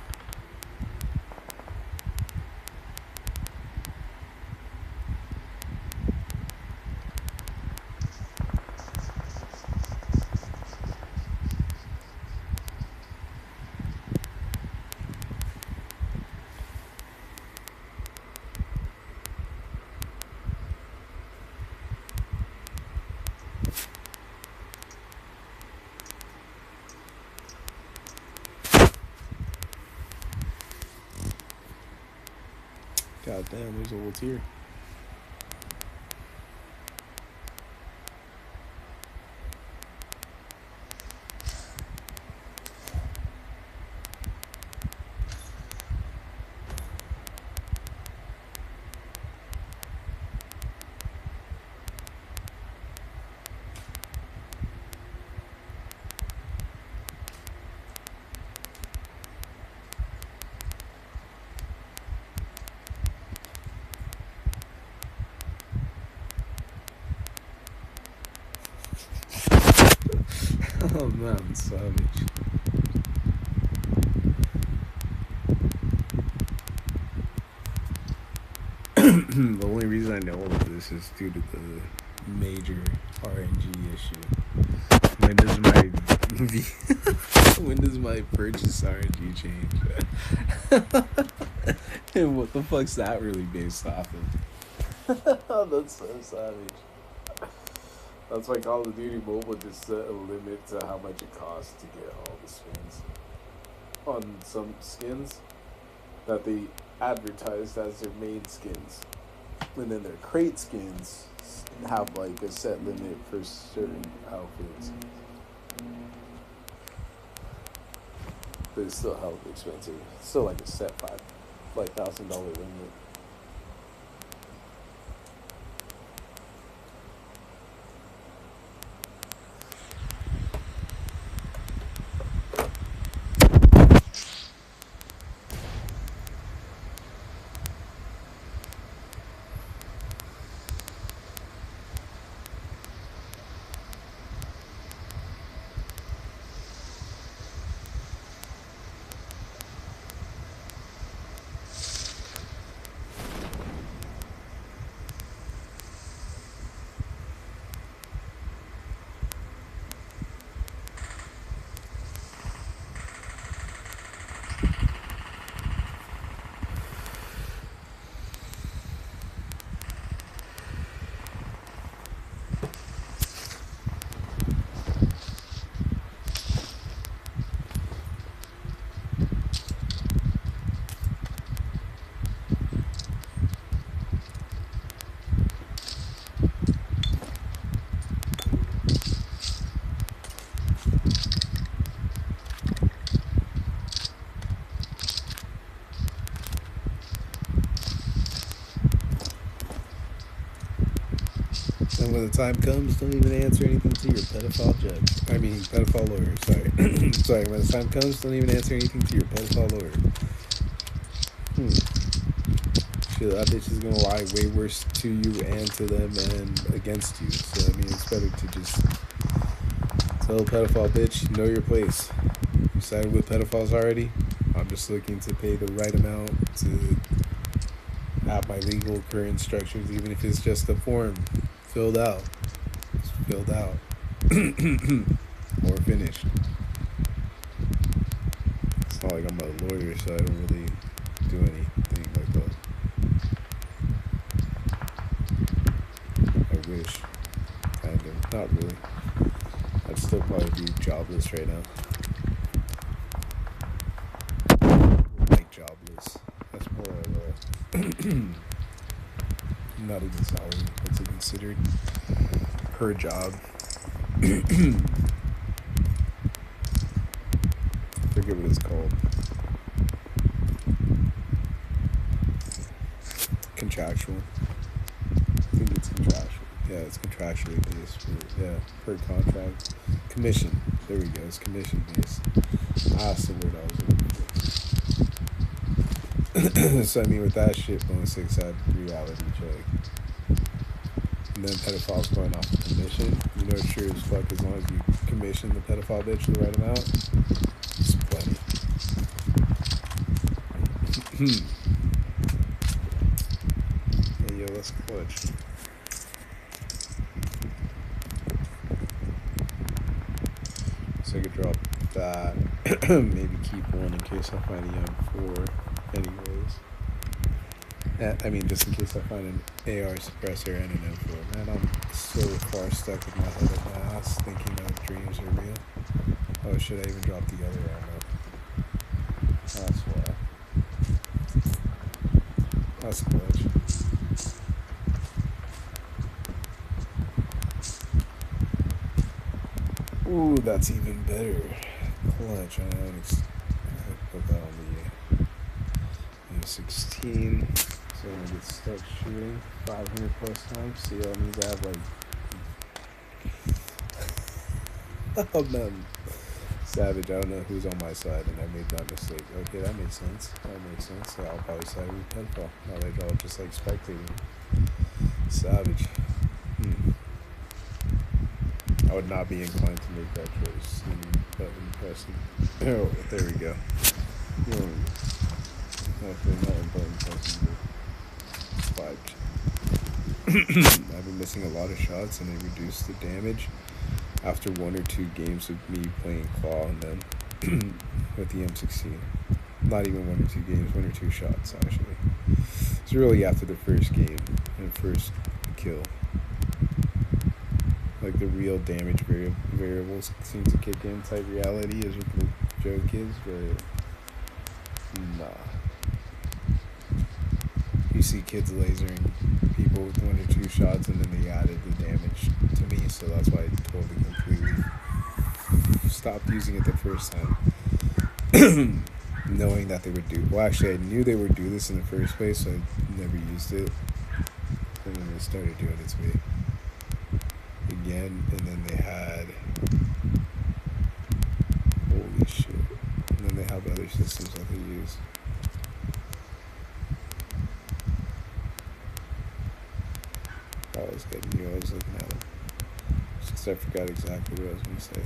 God damn, there's a whole tier. Oh man, savage. The only reason I know all of this is due to the major RNG issue. When does my when does my purchase RNG change? And what the fuck's that really based off of? That's so savage. That's why Call of Duty Mobile just set a limit to how much it costs to get all the skins. On some skins that they advertised as their main skins. And then their crate skins have like a set limit for certain outfits. But it's still hella expensive. It's still like a set $5,000 limit. And when the time comes, don't even answer anything to your pedophile judge. I mean, pedophile lawyer, sorry. Sorry, when the time comes, don't even answer anything to your pedophile lawyer. Shit, that bitch is gonna lie way worse to you and to them and against you. So, I mean, it's better to just tell a pedophile bitch, know your place. You sided with pedophiles already? I'm just looking to pay the right amount to have my legal current structures, even if it's just a form filled out. It's filled out. Or finished. It's not like I'm a lawyer, so I don't really do anything like that. I wish. Kind of. Not really. I'd still probably be jobless right now. Like jobless. That's more of a not even salary. What's it considered? Per job. it's called? Contractual. I think it's contractual. Yeah, it's contractually based. Per contract. Commission. There we go. It's commission based. That's the word I was looking for. So I mean, with that shit, Bone Six had reality check, and then pedophiles going off of commission. You know, sure as fuck, as long as you commission the pedophile bitch the right amount, it's plenty. Hey yo, let's clutch. So I could drop that. Maybe keep one in case I find a M4. Anyways. I mean, just in case I find an AR suppressor and an M4. Man, I'm so far stuck with my head up my ass thinking that dreams are real. Oh, should I even drop the other ammo? That's why. That's clutch. Ooh, that's even better. Clutch. I put that on the M16. So I'm gonna get stuck shooting 500 plus times. See, that means I have like. Oh man. Savage. I don't know who's on my side, and I made that mistake. Okay, that makes sense. Yeah, I'll probably side with pedophile. Now they're all just like spectating. Savage. I would not be inclined to make that choice. Button pressing. Oh, there we go. Hopefully not in button pressing. 5G. I've been missing a lot of shots, and they reduced the damage after 1 or 2 games of me playing claw on them with the M16. Not even 1 or 2 games, 1 or 2 shots actually. It's really after the first game and first kill. Like the real damage variables seem to kick in type reality is what the joke is, but nah. You see kids lasering people with 1 or 2 shots, and then they added the damage to me, so that's why I totally completely stopped using it the first time. Knowing that they would do, well actually I knew they would do this in the first place, so I never used it, and then they started doing it to me again, and then they had, holy shit, and then they have other systems that they use. I was getting you, I was looking at them. Just I forgot exactly what I was going to say.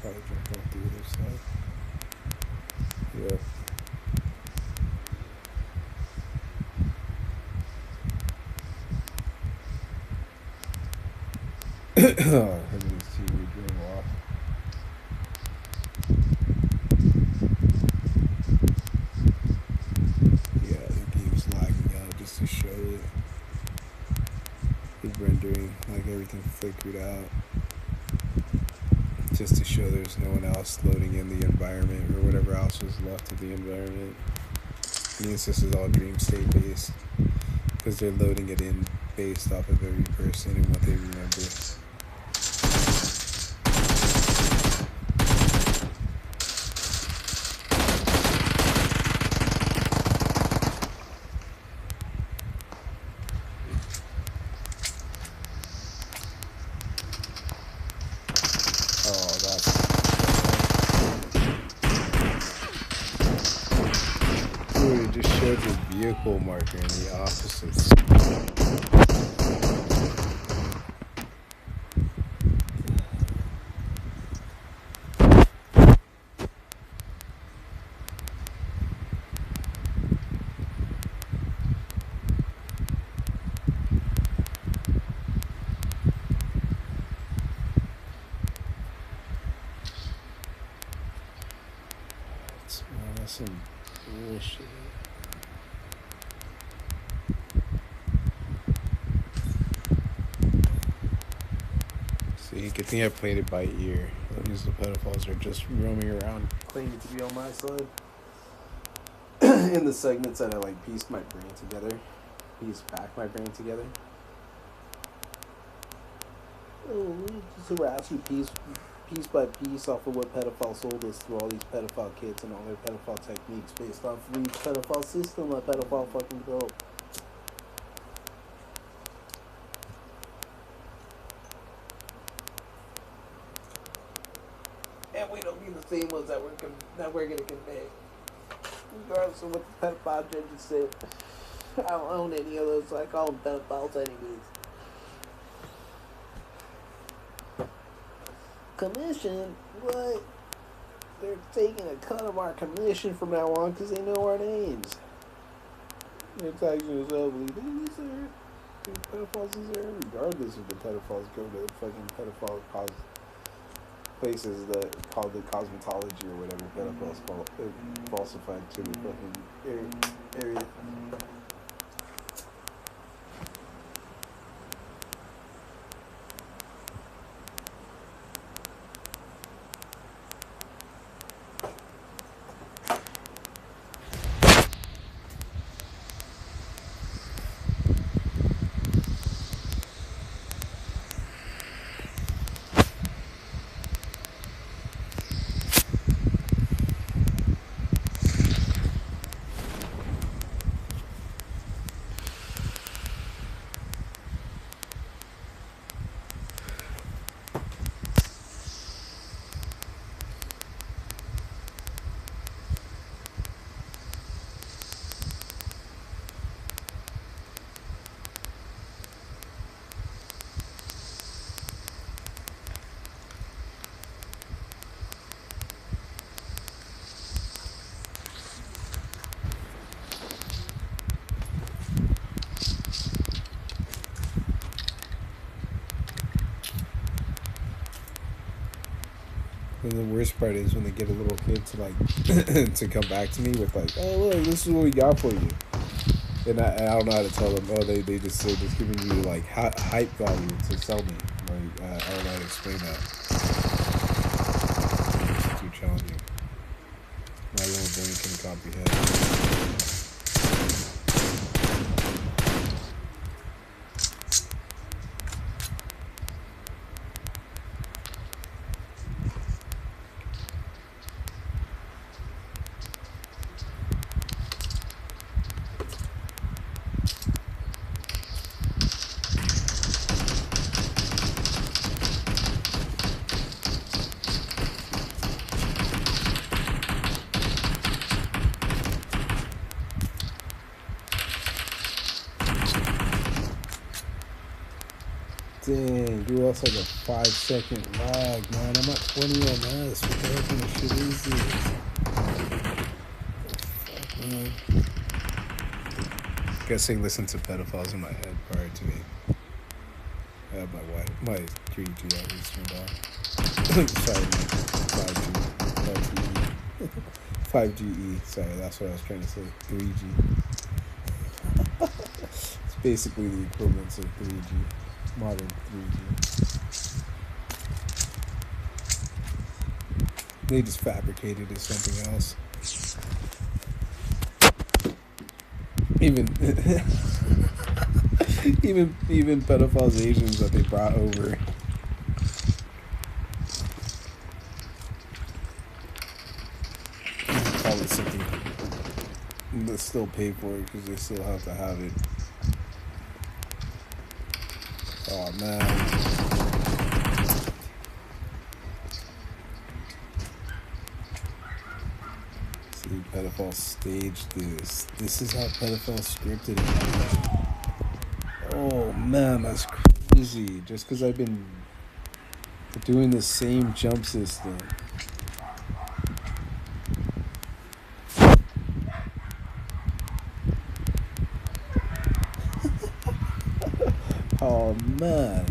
Probably jump off the other side. Yeah. Everybody's TV dream off. Yeah, the game's lagging out just to show it. The rendering, like everything flickered out. Just to show there's no one else loading in the environment or whatever else was left of the environment. Means this is all dream state based. Because they're loading it in based off of every person and what they remember. Oh, that's... Dude, it just showed your vehicle marker in the opposite side. That's some bullshit. See, good thing I played it by ear. That means the pedophiles are just roaming around. claiming to be on my side. In the segments that I like pieced my brain together, pieced back my brain together. Oh, just harass you piece by piece off of what pedophiles sold us through all these pedophile kids and all their pedophile techniques based off of each pedophile system that pedophile fucking built. And we don't be the same ones that we're gonna convey. Regardless of what the pedophile judges said. I don't own any of those, so I call them pedophiles anyways. Commission? What? They're taking a cut of our commission from now on because they know our names. They're taxing us ugly. They deserve. Pedophiles deserve, regardless if the pedophiles go to fucking pedophile places that call the cosmetology or whatever pedophiles falsified to the fucking area. And the worst part is when they get a little kid to like to come back to me with like, oh look, this is what we got for you, and I don't know how to tell them. Oh, they're just giving you like hype value to sell me. Like I don't know how to explain that. It's too challenging. My little brain can comprehend. Dang, dude, that's like a 5-second lag, man. I'm at 20 on this. What the heck kind of shit is this? Fuck, man. Guess they listen to pedophiles in my head prior to me. I have my 3G at least turned on. Sorry, 5G. 5GE. Sorry, that's what I was trying to say. 3G. It's basically the equivalent of 3G. Modern 3G. They just fabricated it as something else. Even even pedophiles Asians that they brought over. Call it something. But still pay for it because they still have to have it. Oh man. See, pedophiles staged this. This is how pedophiles scripted it. Oh man, that's crazy. Just because I've been doing the same jump system. Oh man.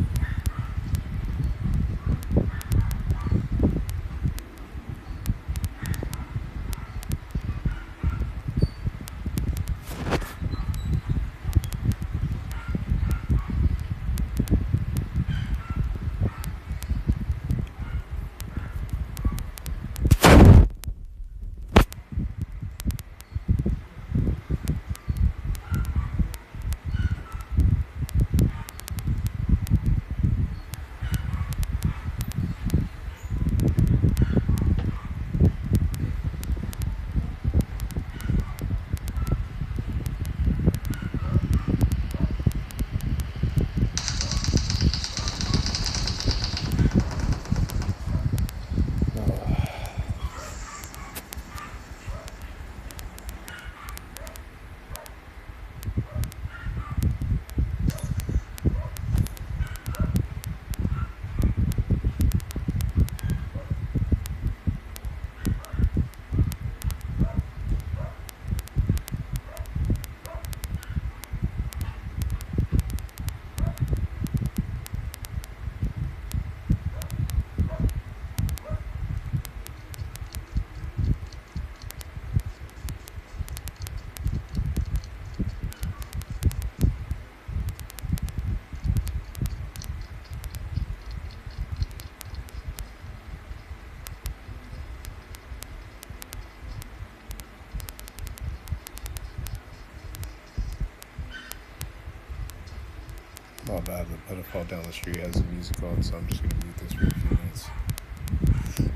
Oh, bad. The pedophile down the street has the music on, so I'm just gonna mute this for a few minutes.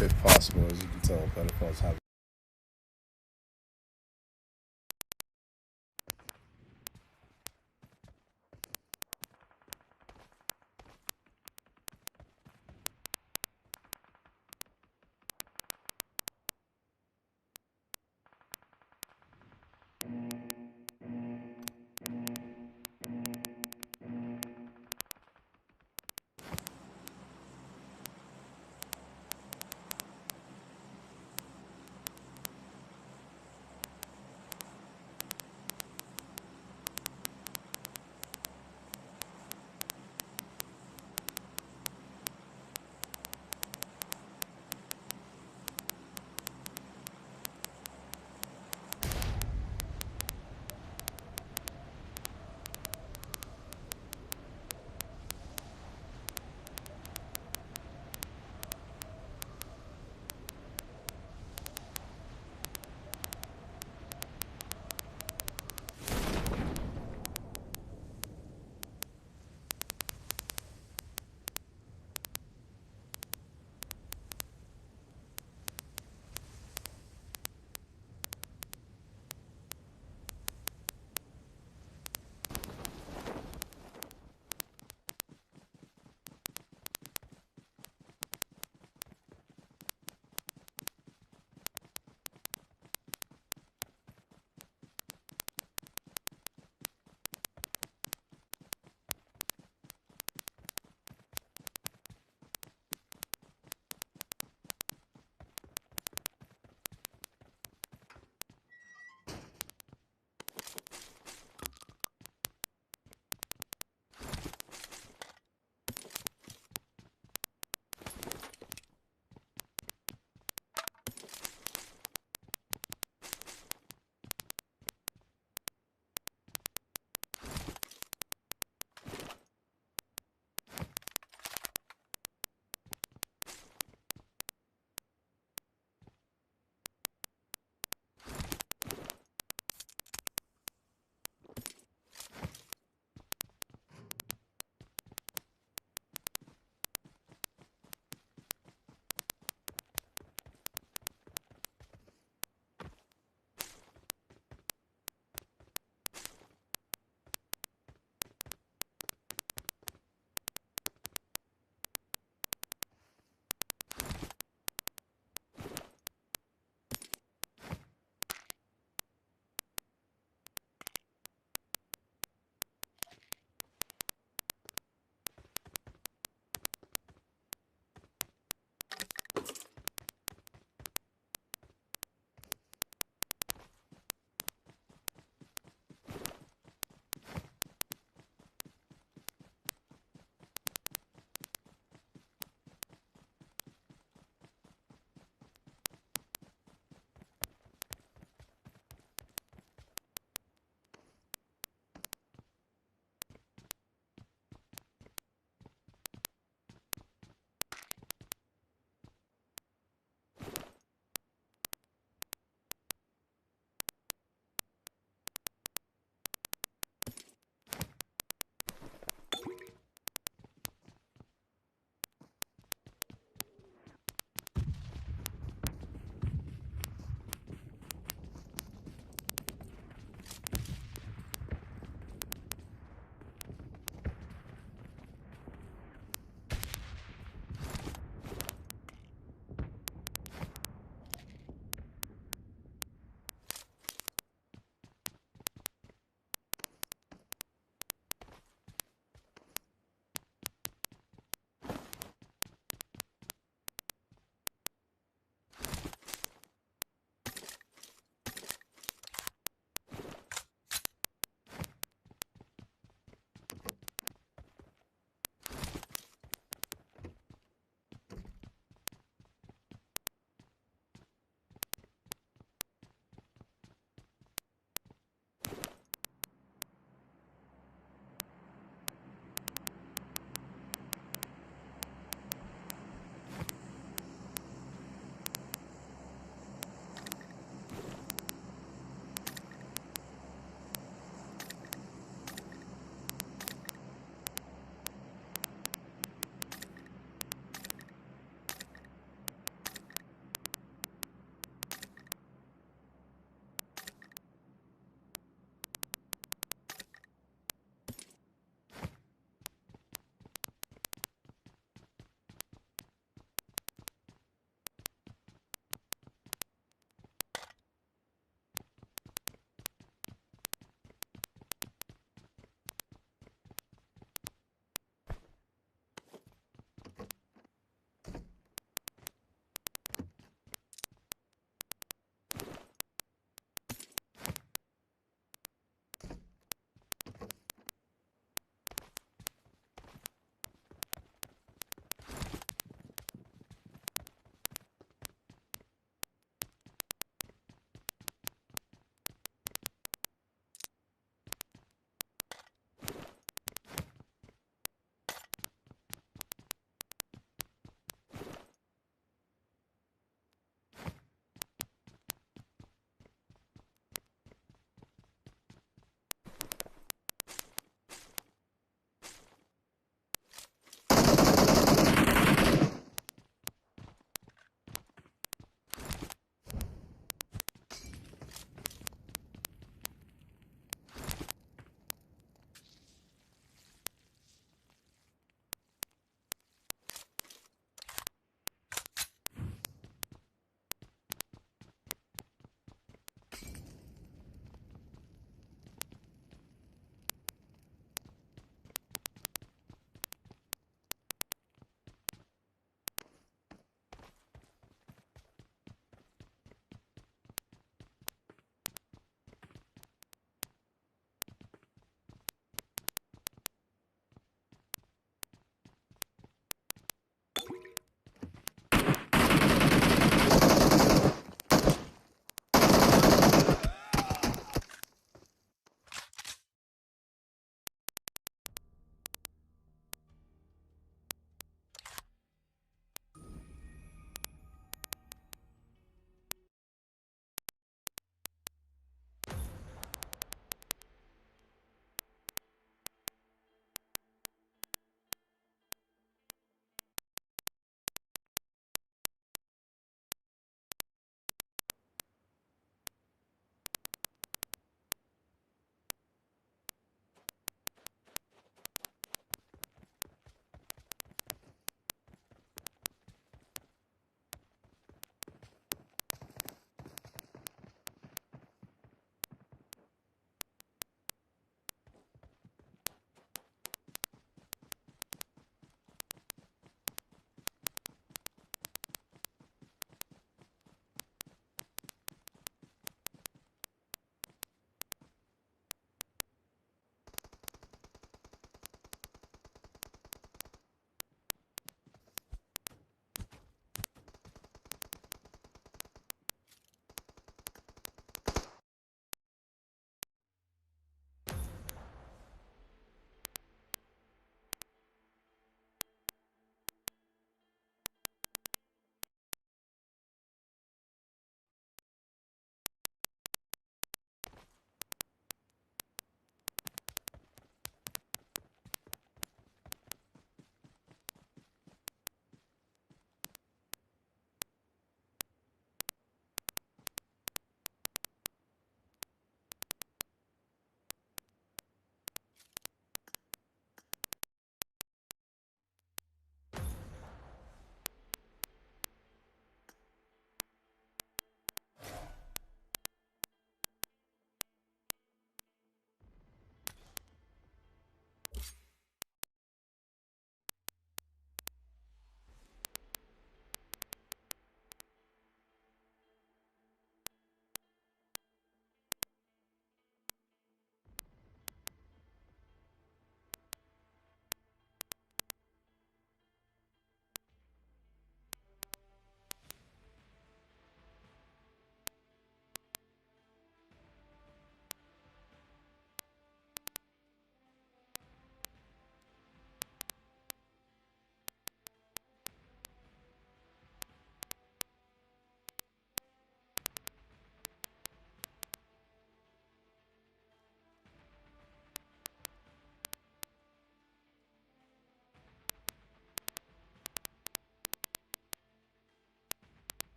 If possible, as you can tell, pedophiles have